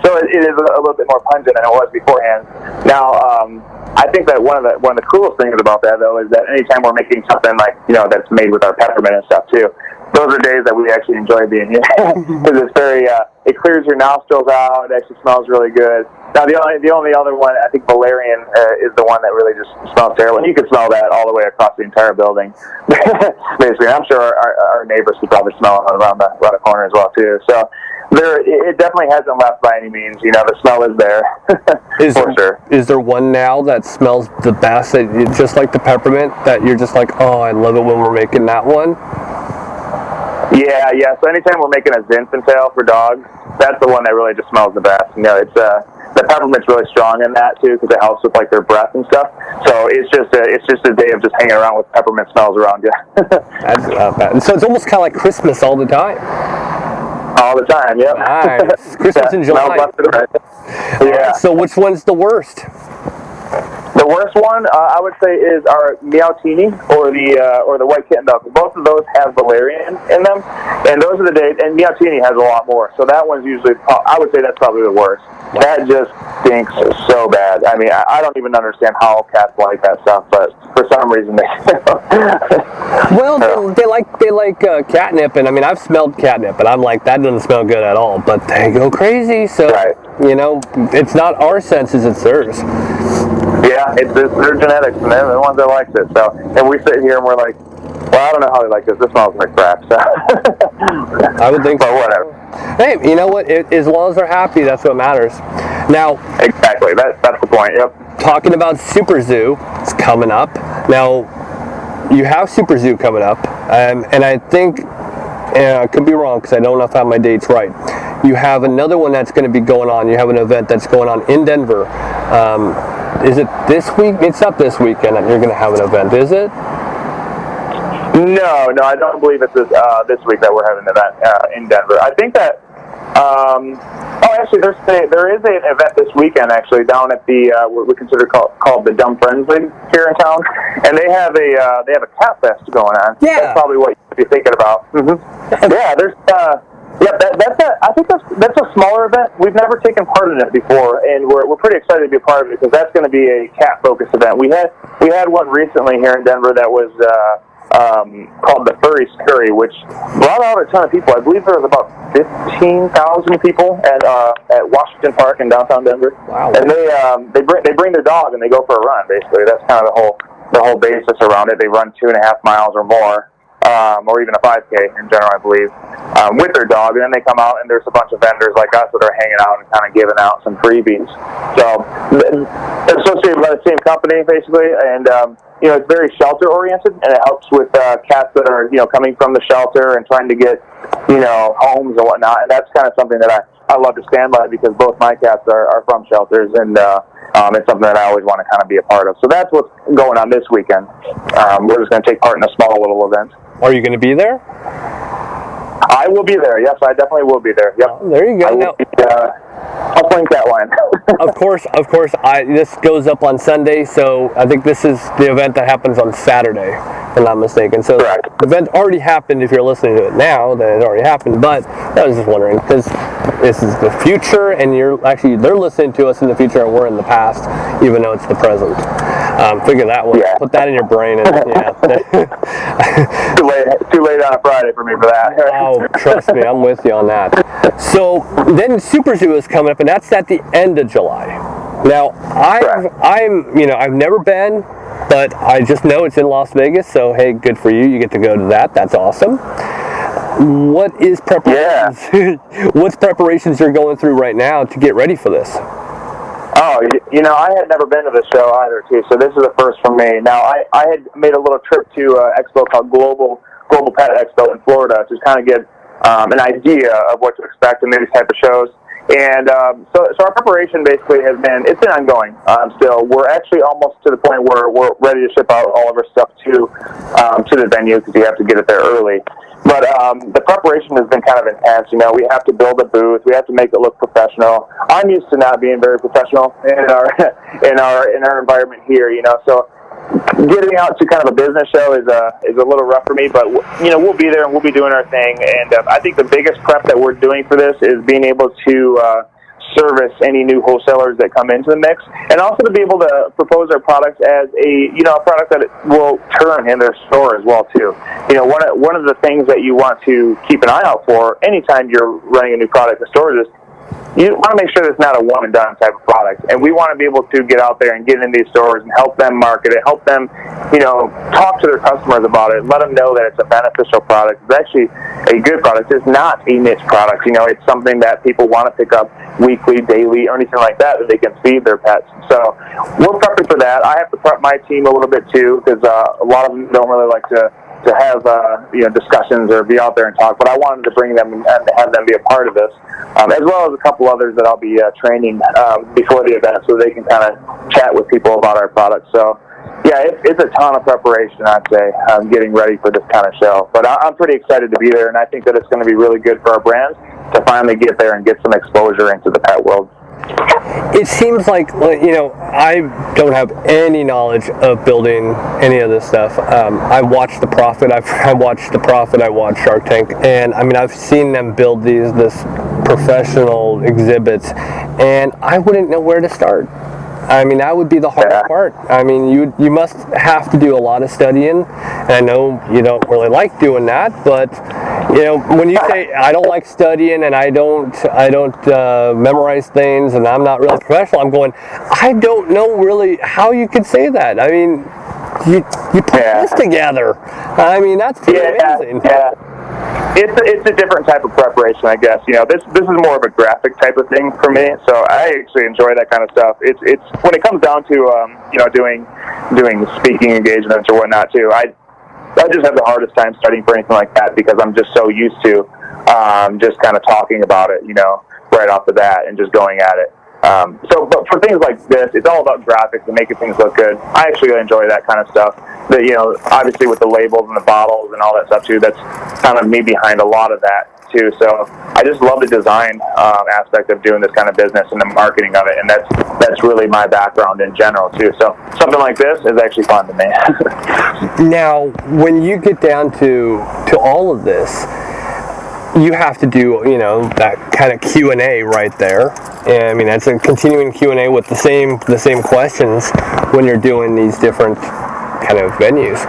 So it is a little bit more pungent than it was beforehand. Now, I think that one of the coolest things about that though is that anytime we're making something like that's made with our peppermint and stuff too, those are days that we actually enjoy being here because it's very it clears your nostrils out. It actually smells really good. Now the only other one, I think Valerian is the one that really just smells terrible. And you can smell that all the way across the entire building. Basically, I'm sure our neighbors could probably smell it around the corner as well too. So. It definitely hasn't left by any means. The smell is there. For sure. Is there one now that smells the best, just like the peppermint, that you're just like, oh, I love it when we're making that one? Yeah. So anytime we're making a Zinfandel for dogs, that's the one that really just smells the best. It's the peppermint's really strong in that too because it helps with like their breath and stuff. So it's just a day of just hanging around with peppermint smells around you. So it's almost kind of like Christmas all the time. All the time, yep. Nice. Christmas in Smells July. left and right. Yeah. So which one's the worst? The worst one, I would say, is our Meowtini or the white kitten dog. Both of those have valerian in them, and those are the days. And Meowtini has a lot more, so that one's usually. I would say that's probably the worst. That just stinks so bad. I mean, I don't even understand how cats like that stuff, but for some reason they. Well, they like catnip, and I mean, I've smelled catnip, and I'm like, that doesn't smell good at all. But they go crazy, so you know, it's not our senses, it's theirs. Yeah, it's their genetics, and they're the ones that likes it. So, and we sit here and we're like, well, I don't know how they like this. This smells like crap. So. I would think, but whatever. Hey, you know what? As long as they're happy, that's what matters. Now, exactly. That's the point. Yep. Talking about Super Zoo, it's coming up. Now, you have Super Zoo coming up, and I think I could be wrong because I don't know if I have my dates right. You have another one that's going to be going on. You have an event that's going on in Denver. Is it this week? It's not this weekend that you're going to have an event, is it? No, I don't believe it's this week that we're having an event in Denver. I think that. Actually, there is an event this weekend actually down at the what we consider called the Dumb Friends League here in town, and they have a cat fest going on. Yeah, that's probably what you should be thinking about. Mm-hmm. Yeah, there's. I think that's a smaller event. We've never taken part in it before, and we're pretty excited to be a part of it because that's going to be a cat-focused event. We had one recently here in Denver that was called the Furry Scurry, which brought out a ton of people. I believe there was about 15,000 people at Washington Park in downtown Denver. Wow! And they bring their dog and they go for a run. Basically, that's kind of the whole basis around it. They run 2.5 miles or more. Or even a 5K in general, I believe, with their dog. And then they come out, and there's a bunch of vendors like us that are hanging out and kind of giving out some freebies. So they're associated by the same company, basically, and it's very shelter-oriented, and it helps with cats that are, coming from the shelter and trying to get, homes and whatnot. And that's kind of something that I love to stand by because both my cats are from shelters, and it's something that I always want to kind of be a part of. So that's what's going on this weekend. We're just going to take part in a small little event. Are you going to be there? I will be there. Yes, I definitely will be there. Yep. Oh, there you go. I'll link that line. Of course. This goes up on Sunday, so I think this is the event that happens on Saturday, if I'm not mistaken. So correct. The event already happened. If you're listening to it now, then it already happened. But I was just wondering because this is the future, and they're listening to us in the future, and we're in the past, even though it's the present. Figure that one. Yeah. Put that in your brain. And, yeah. Too late on a Friday for me for that. Oh, trust me, I'm with you on that. So then Super Zoo is coming up, and that's at the end of July. Now I've never been, but I just know it's in Las Vegas. So hey, good for you. You get to go to that. That's awesome. What is preparations? Yeah. What's preparations you're going through right now to get ready for this? Oh, I had never been to this show either, too, so this is a first for me. Now, I had made a little trip to an expo called Global Pet Expo in Florida to kind of get an idea of what to expect in these type of shows. And so our preparation basically it's been ongoing still. We're actually almost to the point where we're ready to ship out all of our stuff to the venue because you have to get it there early. But the preparation has been kind of intense. We have to build a booth. We have to make it look professional. I'm used to not being very professional in our environment here. So getting out to kind of a business show is a little rough for me. But we'll be there and we'll be doing our thing. And I think the biggest prep that we're doing for this is being able to service any new wholesalers that come into the mix, and also to be able to propose our products as a product that will turn in their store as well too. One of the things that you want to keep an eye out for anytime you're running a new product in stores is you want to make sure that it's not a one and done type of product, and we want to be able to get out there and get in these stores and help them market it, help them talk to their customers about it, let them know that it's a beneficial product. It's actually a good product. It's not a niche product. It's something that people want to pick up weekly, daily, or anything like that they can feed their pets. So we're prepping for that. I have to prep my team a little bit too because a lot of them don't really like to have discussions or be out there and talk, but I wanted to bring them and have them be a part of this, as well as a couple others that I'll be training before the event so they can kind of chat with people about our products. So yeah, it's a ton of preparation, I'd say, getting ready for this kind of show. But I'm pretty excited to be there, and I think that it's going to be really good for our brand finally get there and get some exposure into the pet world. It seems like, I don't have any knowledge of building any of this stuff. I watched The Profit. I watched The Profit. I watched Shark Tank, and I mean, I've seen them build this professional exhibits, and I wouldn't know where to start. I mean, that would be the hardest part. I mean, you must have to do a lot of studying, and I know you don't really like doing that, but when you say I don't like studying and I don't memorize things and I'm not really professional, I'm going, I don't know really how you could say that. I mean, you put this together. I mean, that's pretty amazing. Yeah. It's a different type of preparation, I guess. This is more of a graphic type of thing for me, so I actually enjoy that kind of stuff. It's when it comes down to doing speaking engagements or whatnot too. I just have the hardest time studying for anything like that because I'm just so used to just kind of talking about it, right off the bat and just going at it. But for things like this, it's all about graphics and making things look good. I actually enjoy that kind of stuff. Obviously with the labels and the bottles and all that stuff too, that's kind of me behind a lot of that too. So I just love the design aspect of doing this kind of business and the marketing of it, and that's really my background in general too. So something like this is actually fun to me. Now, when you get down to all of this, you have to do, that kind of Q&A right there. And I mean, that's a continuing Q&A with the same questions when you're doing these different kind of venues.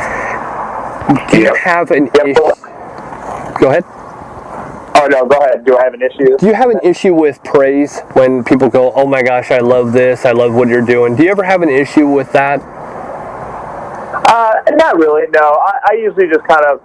Do you have an issue? Go ahead. Oh, no, go ahead. Do I have an issue? Do you have an issue with praise when people go, oh my gosh, I love this, I love what you're doing? Do you ever have an issue with that? Not really, no. I usually just kind of,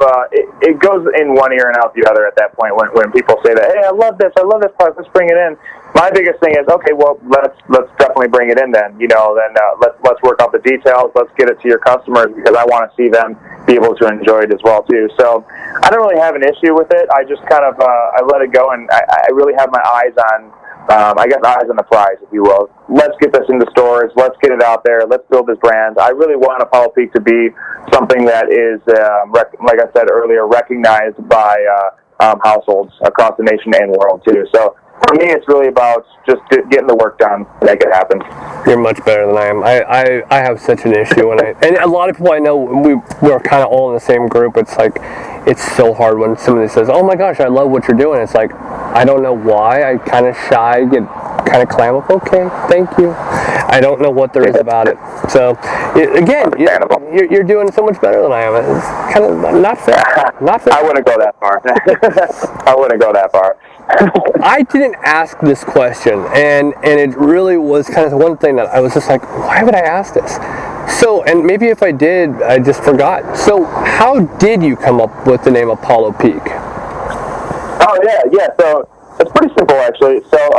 it goes in one ear and out the other at that point when people say that, hey, I love this part, let's bring it in. My biggest thing is, okay, well, let's definitely bring it in then, let's work out the details, let's get it to your customers because I want to see them be able to enjoy it as well, too. So I don't really have an issue with it. I just kind of, I let it go, and I really have my eyes on, eyes on the prize, if you will. Let's get this into stores. Let's get it out there. Let's build this brand. I really want Apollo Peak to be something that is, like I said earlier, recognized by households across the nation and world, too. So for me, it's really about just getting the work done, make it happen. You're much better than I am. I have such an issue and a lot of people I know, we're kind of all in the same group. It's like, it's so hard when somebody says, oh my gosh, I love what you're doing. It's like, I don't know why. I kind of shy, get kind of clam up. Okay, thank you. I don't know what there is about it. So, again, you're doing so much better than I am. It's kind of not fair. Not fair. I wouldn't go that far. I wouldn't go that far. I didn't ask this question, and it really was kind of one thing that I was just like, why would I ask this? So, and maybe if I did, I just forgot. So, how did you come up with the name Apollo Peak? Oh, yeah. So, it's pretty simple, actually. So,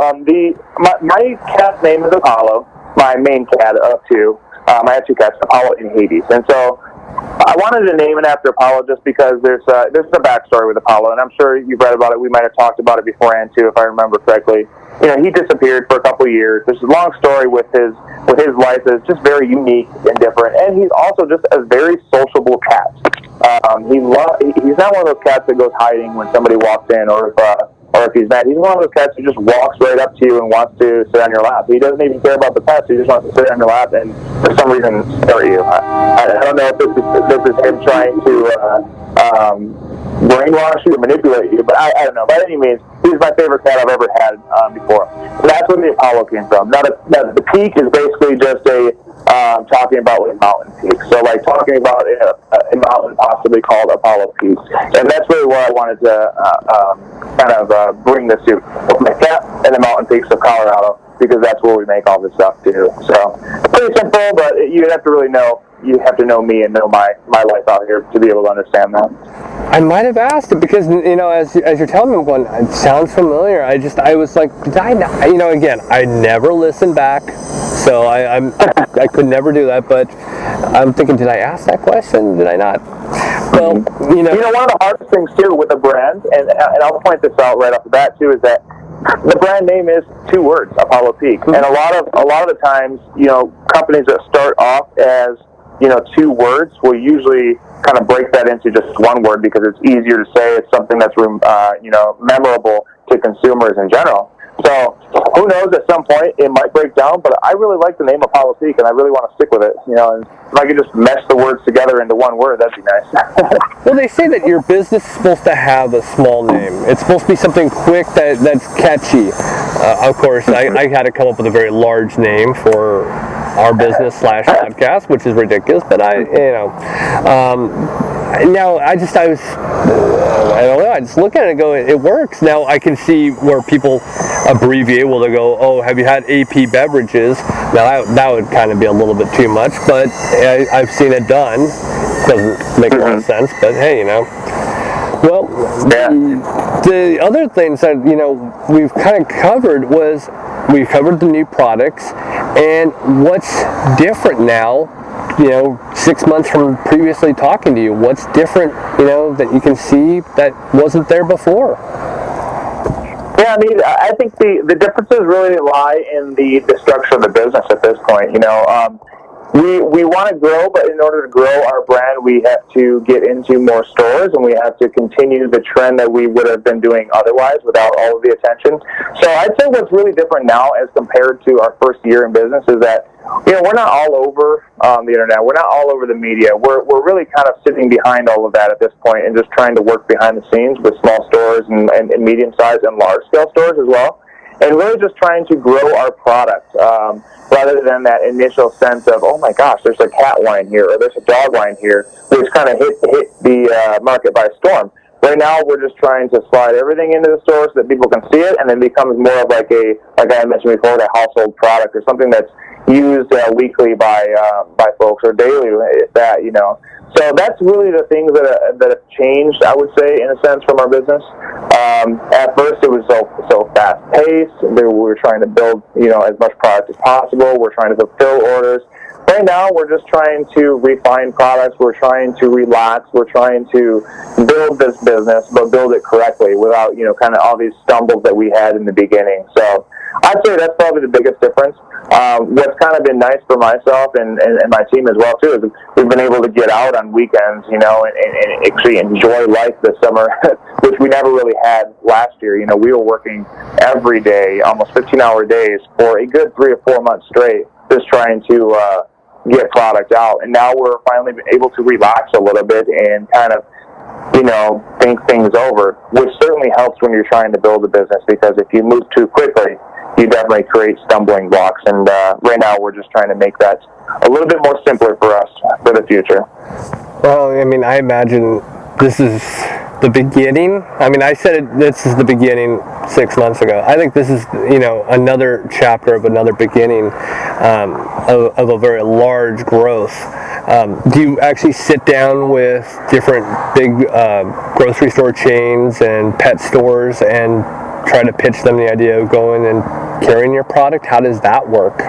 my cat's name is Apollo, my main cat of two. I have two cats, Apollo and Hades. And so, I wanted to name it after Apollo just because there's a backstory with Apollo, and I'm sure you've read about it. We might have talked about it beforehand, too, if I remember correctly. He disappeared for a couple of years. There's a long story with his life that's just very unique and different, and he's also just a very sociable cat. He's not one of those cats that goes hiding when somebody walks in, or if he's mad. He's one of those cats who just walks right up to you and wants to sit on your lap. He doesn't even care about the pets. He just wants to sit on your lap and for some reason stare at you. I don't know if this is him trying to brainwash you or manipulate you, but I don't know. By any means, he's my favorite cat I've ever had before. So that's where the Apollo came from. Now, the peak is basically just talking about like mountain peaks. So like talking about a mountain possibly called Apollo Peak. And that's really where I wanted to bring this to, with my cat and the mountain peaks of Colorado, because that's where we make all this stuff too. So pretty simple, but you have to really know. You have to know me and know my life out here to be able to understand that. I might have asked it because, as you're telling me, I'm going, it sounds familiar. I was like, did I not? Again, I never listened back, so I could never do that, but I'm thinking, did I ask that question? Did I not? Well, one of the hardest things, too, with a brand, and I'll point this out right off the bat, too, is that the brand name is 2 words, Apollo Peak. Mm-hmm. And a lot of the times, companies that start off as 2 words will usually kind of break that into just 1 word because it's easier to say. It's something that's memorable to to consumers in general. So who knows, at some point it might break down, but I really like the name Apollo Peak, and I really want to stick with it. And if I could just mesh the words together into one word, that'd be nice. Well, they say that your business is supposed to have a small name. It's supposed to be something quick that's catchy. Of course, I had to come up with a very large name for our business / podcast, which is ridiculous, but I don't know, I just look at it and go, it works. Now I can see where people abbreviate. Well, they go, oh, have you had AP Beverages? Now that would kind of be a little bit too much, but I've seen it done. Doesn't make a lot of sense, but hey, Well, the other things that, we've kind of covered was, we covered the new products, and what's different now, 6 months from previously talking to you. What's different, that you can see that wasn't there before? Yeah, I think the differences really lie in the structure of the business at this point. We want to grow, but in order to grow our brand, we have to get into more stores, and we have to continue the trend that we would have been doing otherwise without all of the attention. So I'd say what's really different now as compared to our first year in business is that, we're not all over the internet. We're not all over the media. We're really kind of sitting behind all of that at this point and just trying to work behind the scenes with small stores and medium-sized and large-scale stores as well. And really just trying to grow our product rather than that initial sense of, oh my gosh, there's a cat line here or there's a dog line here, which kind of hit the market by storm. Right now, we're just trying to slide everything into the store so that people can see it, and then becomes more of like I mentioned before, a household product or something that's used weekly by folks or daily, if that, So that's really the things that have changed, I would say, in a sense, from our business. At first, it was so fast-paced. We were trying to build, as much product as possible. We're trying to fulfill orders. Right now, we're just trying to refine products. We're trying to relax. We're trying to build this business, but build it correctly without, kind of all these stumbles that we had in the beginning. So I'd say that's probably the biggest difference. What's kind of been nice for myself and my team as well, too, is we've been able to get out on weekends, and actually enjoy life this summer, which we never really had last year. We were working every day, almost 15-hour days for a good 3 or 4 months straight, just trying to get product out. And now we're finally able to relax a little bit and kind of, think things over, which certainly helps when you're trying to build a business, because if you move too quickly, you definitely create stumbling blocks. And right now we're just trying to make that a little bit more simpler for us for the future. Well, I imagine this is the beginning. I said this is the beginning 6 months ago. I think this is, another chapter of another beginning of a very large growth. Do you actually sit down with different big grocery store chains and pet stores and try to pitch them the idea of going and carrying your product? How does that work?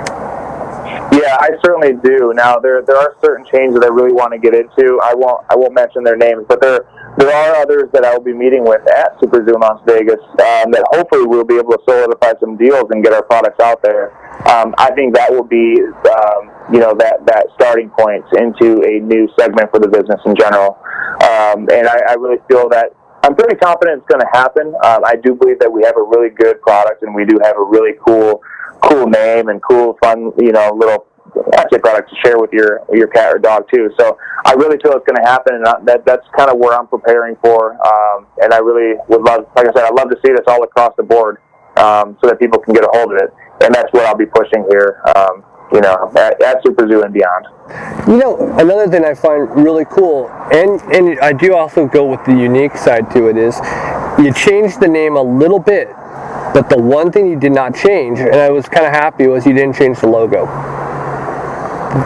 Yeah, I certainly do. Now, there are certain chains that I really want to get into. I won't mention their names, but there are others that I will be meeting with at Super Zoo in Las Vegas that hopefully we'll be able to solidify some deals and get our products out there. I think that will be, that starting point into a new segment for the business in general. And I really feel that I'm pretty confident it's going to happen. I do believe that we have a really good product, and we do have a really cool name and cool, fun, little actually product to share with your cat or dog too. So I really feel it's going to happen, and that's kind of where I'm preparing for. And I really would love, like I said, I'd love to see this all across the board, so that people can get a hold of it. And that's what I'll be pushing here, at Super Zoo and beyond. Another thing I find really cool, and I do also go with the unique side to it, is you change the name a little bit, but the one thing you did not change, and I was kind of happy, was you didn't change the logo.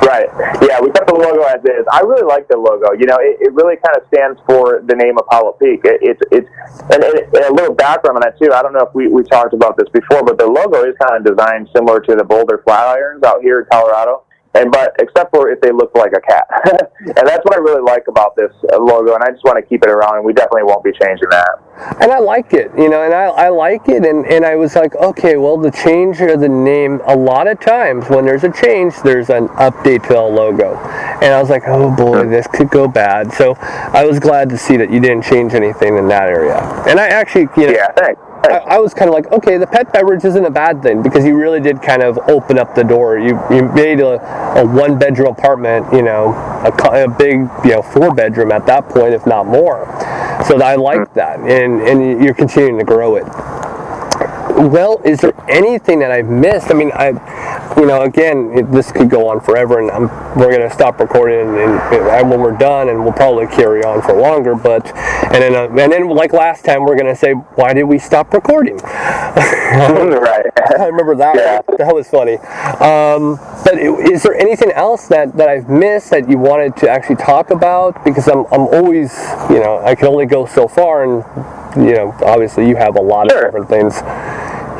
Right. Yeah, we kept the logo as is. I really like the logo. It really kind of stands for the name Apollo Peak. It's and a little background on that too. I don't know if we talked about this before, but the logo is kind of designed similar to the Boulder Flatirons out here in Colorado. But except for if they look like a cat. And that's what I really like about this logo, and I just want to keep it around, and we definitely won't be changing that. And I like it, and I like it, and I was like, okay, well, the change of the name, a lot of times when there's a change, there's an update to the logo. And I was like, oh boy, this could go bad. So I was glad to see that you didn't change anything in that area. And I actually, Yeah, thanks. I was kind of like, okay, the pet beverage isn't a bad thing, because you really did kind of open up the door. You made a 1-bedroom apartment, a big, 4-bedroom at that point, if not more. So I like that, and you're continuing to grow it. Well, is there anything that I've missed? I mean, again, this could go on forever, and we're going to stop recording and when we're done, and we'll probably carry on for longer. And then like last time, we're going to say, why did we stop recording? Right. I remember that. Yeah. That was funny. But is there anything else that I've missed that you wanted to actually talk about? Because I'm always, I can only go so far, and obviously you have a lot of different things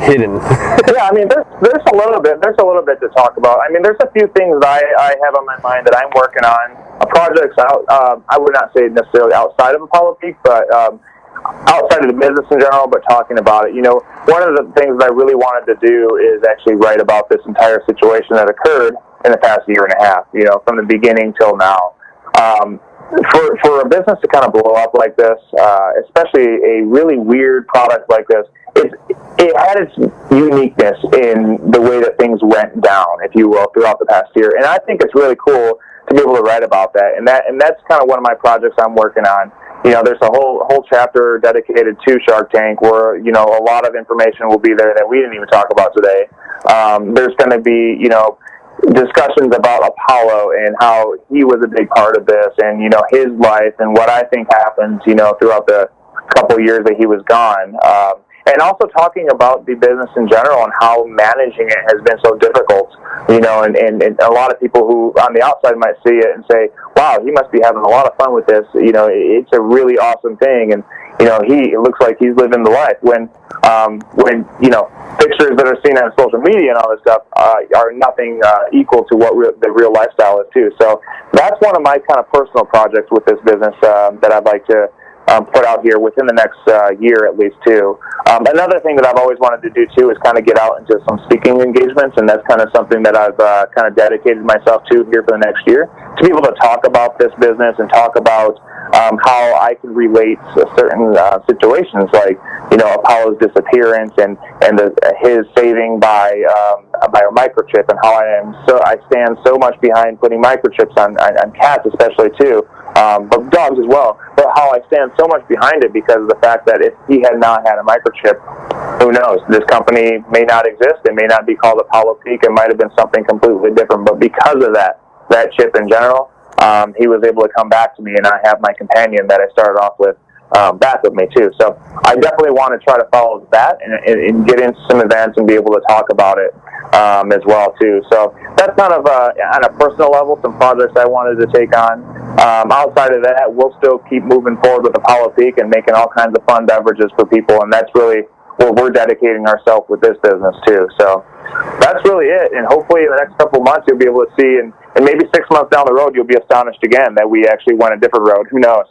hidden. Yeah, I mean, there's a little bit to talk about. I mean, there's a few things that I have on my mind that I'm working on. Projects out. I would not say necessarily outside of Apollo Peak, but outside of the business in general. But talking about it, one of the things that I really wanted to do is actually write about this entire situation that occurred in the past year and a half. From the beginning till now. For a business to kind of blow up like this, especially a really weird product like this, it had its uniqueness in the way that things went down, if you will, throughout the past year. And I think it's really cool to be able to write about that. And that's kind of one of my projects I'm working on. There's a whole chapter dedicated to Shark Tank where, a lot of information will be there that we didn't even talk about today. There's going to be, discussions about Apollo and how he was a big part of this, and his life and what I think happened throughout the couple of years that he was gone, and also talking about the business in general and how managing it has been so difficult. And a lot of people who on the outside might see it and say, wow, he must be having a lot of fun with this. It's a really awesome thing, and it looks like he's living the life when pictures that are seen on social media and all this stuff are nothing equal to what the real lifestyle is too. So that's one of my kind of personal projects with this business that I'd like to put out here within the next year at least too. Another thing that I've always wanted to do too is kind of get out into some speaking engagements, and that's kind of something that I've kind of dedicated myself to here for the next year, to be able to talk about this business and talk about how I can relate to certain situations, like Apollo's disappearance and his saving by a microchip, and how I stand so much behind putting microchips on cats especially too, but dogs as well. But how I stand so much behind it because of the fact that if he had not had a microchip, who knows? This company may not exist. It may not be called Apollo Peak. It might have been something completely different. But because of that chip in general, he was able to come back to me, and I have my companion that I started off with back with me too. So I definitely want to try to follow that and get into some events and be able to talk about it as well too. So that's kind of on a personal level, some projects I wanted to take on. Outside of that, we'll still keep moving forward with Apollo Peak and making all kinds of fun beverages for people, and that's really where we're dedicating ourselves with this business too. So that's really it, and hopefully in the next couple of months you'll be able to see, and maybe 6 months down the road you'll be astonished again that we actually went a different road. Who knows?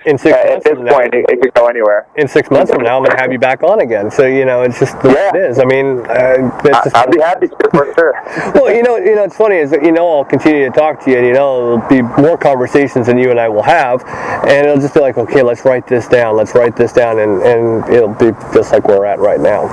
In 6 months at this point, it could go anywhere. In 6 months from now, I'm going to have you back on again. So it's just the way it is. I mean, I'd be happy to for sure. Well, it's funny is that I'll continue to talk to you, and there'll be more conversations than you and I will have, and it'll just be like, okay, let's write this down, and it'll be just like we're at right now.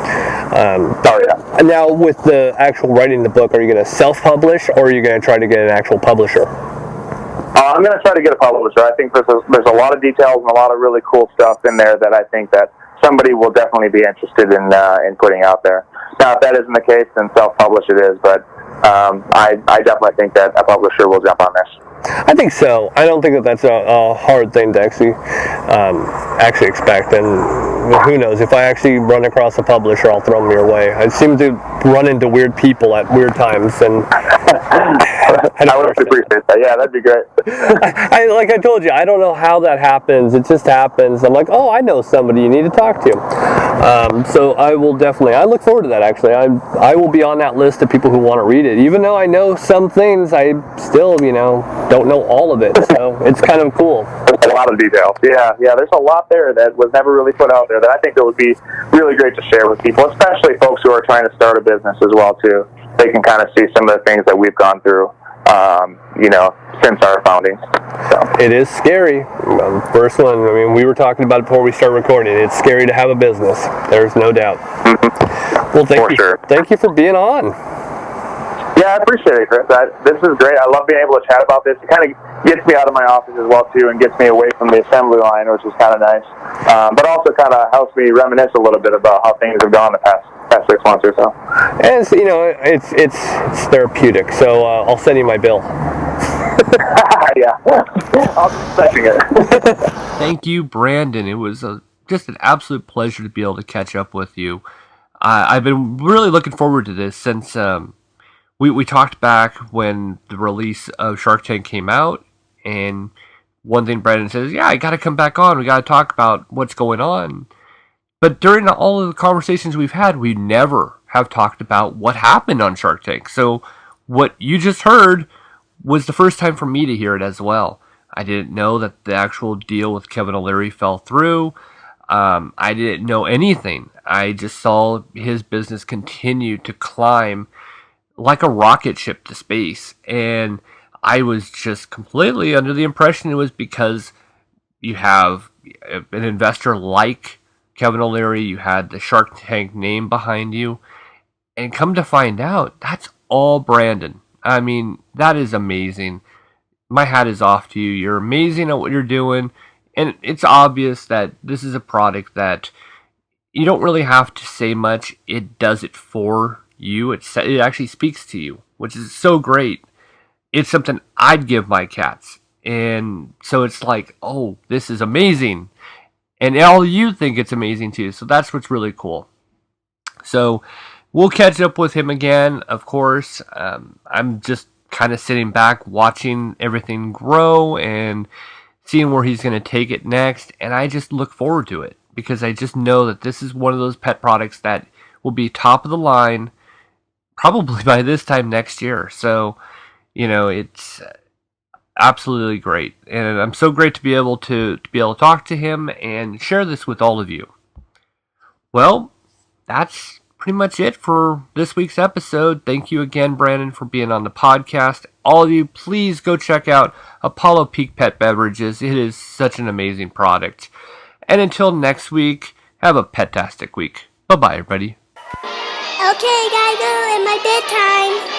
Now, with the actual writing the book, are you going to self-publish, or are you going to try to get an actual publisher? I'm going to try to get a publisher. I think there's a lot of details and a lot of really cool stuff in there that I think that somebody will definitely be interested in putting out there. Now, if that isn't the case, then self-publish it is, but I definitely think that a publisher will jump on this. I think so. I don't think that that's a hard thing to actually expect, and who knows, if I actually run across a publisher, I'll throw them your way. I seem to run into weird people at weird times, and I would appreciate that. Yeah, that'd be great. Like I told you, I don't know how that happens. It just happens. I'm like, oh, I know somebody you need to talk to. So I will definitely, I look forward to that actually. I will be on that list of people who want to read it. Even though I know some things, I still, don't know all of it. So it's kind of cool. There's a lot of details. Yeah, there's a lot there that was never really put out there that I think that would be really great to share with people, especially folks who are trying to start a business as well too. They can kind of see some of the things that we've gone through since our founding. So. It is scary. First one, I mean, we were talking about it before we started recording. It's scary to have a business. There's no doubt. Well, thank you for being on. Yeah, I appreciate it, Chris. This is great. I love being able to chat about this. It kind of gets me out of my office as well, too, and gets me away from the assembly line, which is kind of nice. But also kind of helps me reminisce a little bit about how things have gone the past 6 months or so. And, it's therapeutic, so I'll send you my bill. Yeah, I'll be expecting it. Thank you, Brandon. It was just an absolute pleasure to be able to catch up with you. I've been really looking forward to this since we talked back when the release of Shark Tank came out, and one thing Brandon says, yeah, I got to come back on. We got to talk about what's going on. But during all of the conversations we've had, we never have talked about what happened on Shark Tank. So what you just heard was the first time for me to hear it as well. I didn't know that the actual deal with Kevin O'Leary fell through. I didn't know anything. I just saw his business continue to climb like a rocket ship to space. And I was just completely under the impression it was because you have an investor like Kevin O'Leary, you had the Shark Tank name behind you, and come to find out, that's all Brandon. I mean, that is amazing. My hat is off to you. You're amazing at what you're doing, and it's obvious that this is a product that you don't really have to say much. It does it for you. It actually speaks to you, which is so great. It's something I'd give my cats. And so it's like, oh, this is amazing. And all you think it's amazing too. So that's what's really cool. So we'll catch up with him again, of course. I'm just kind of sitting back watching everything grow and seeing where he's going to take it next. And I just look forward to it because I just know that this is one of those pet products that will be top of the line probably by this time next year. So, it's absolutely great. And I'm so great to be able to talk to him and share this with all of you. Well, that's pretty much it for this week's episode. Thank you again, Brandon, for being on the podcast. All of you, please go check out Apollo Peak Pet Beverages. It is such an amazing product. And until next week, have a pet-tastic week. Bye-bye, everybody. Okay, gotta go in my bedtime.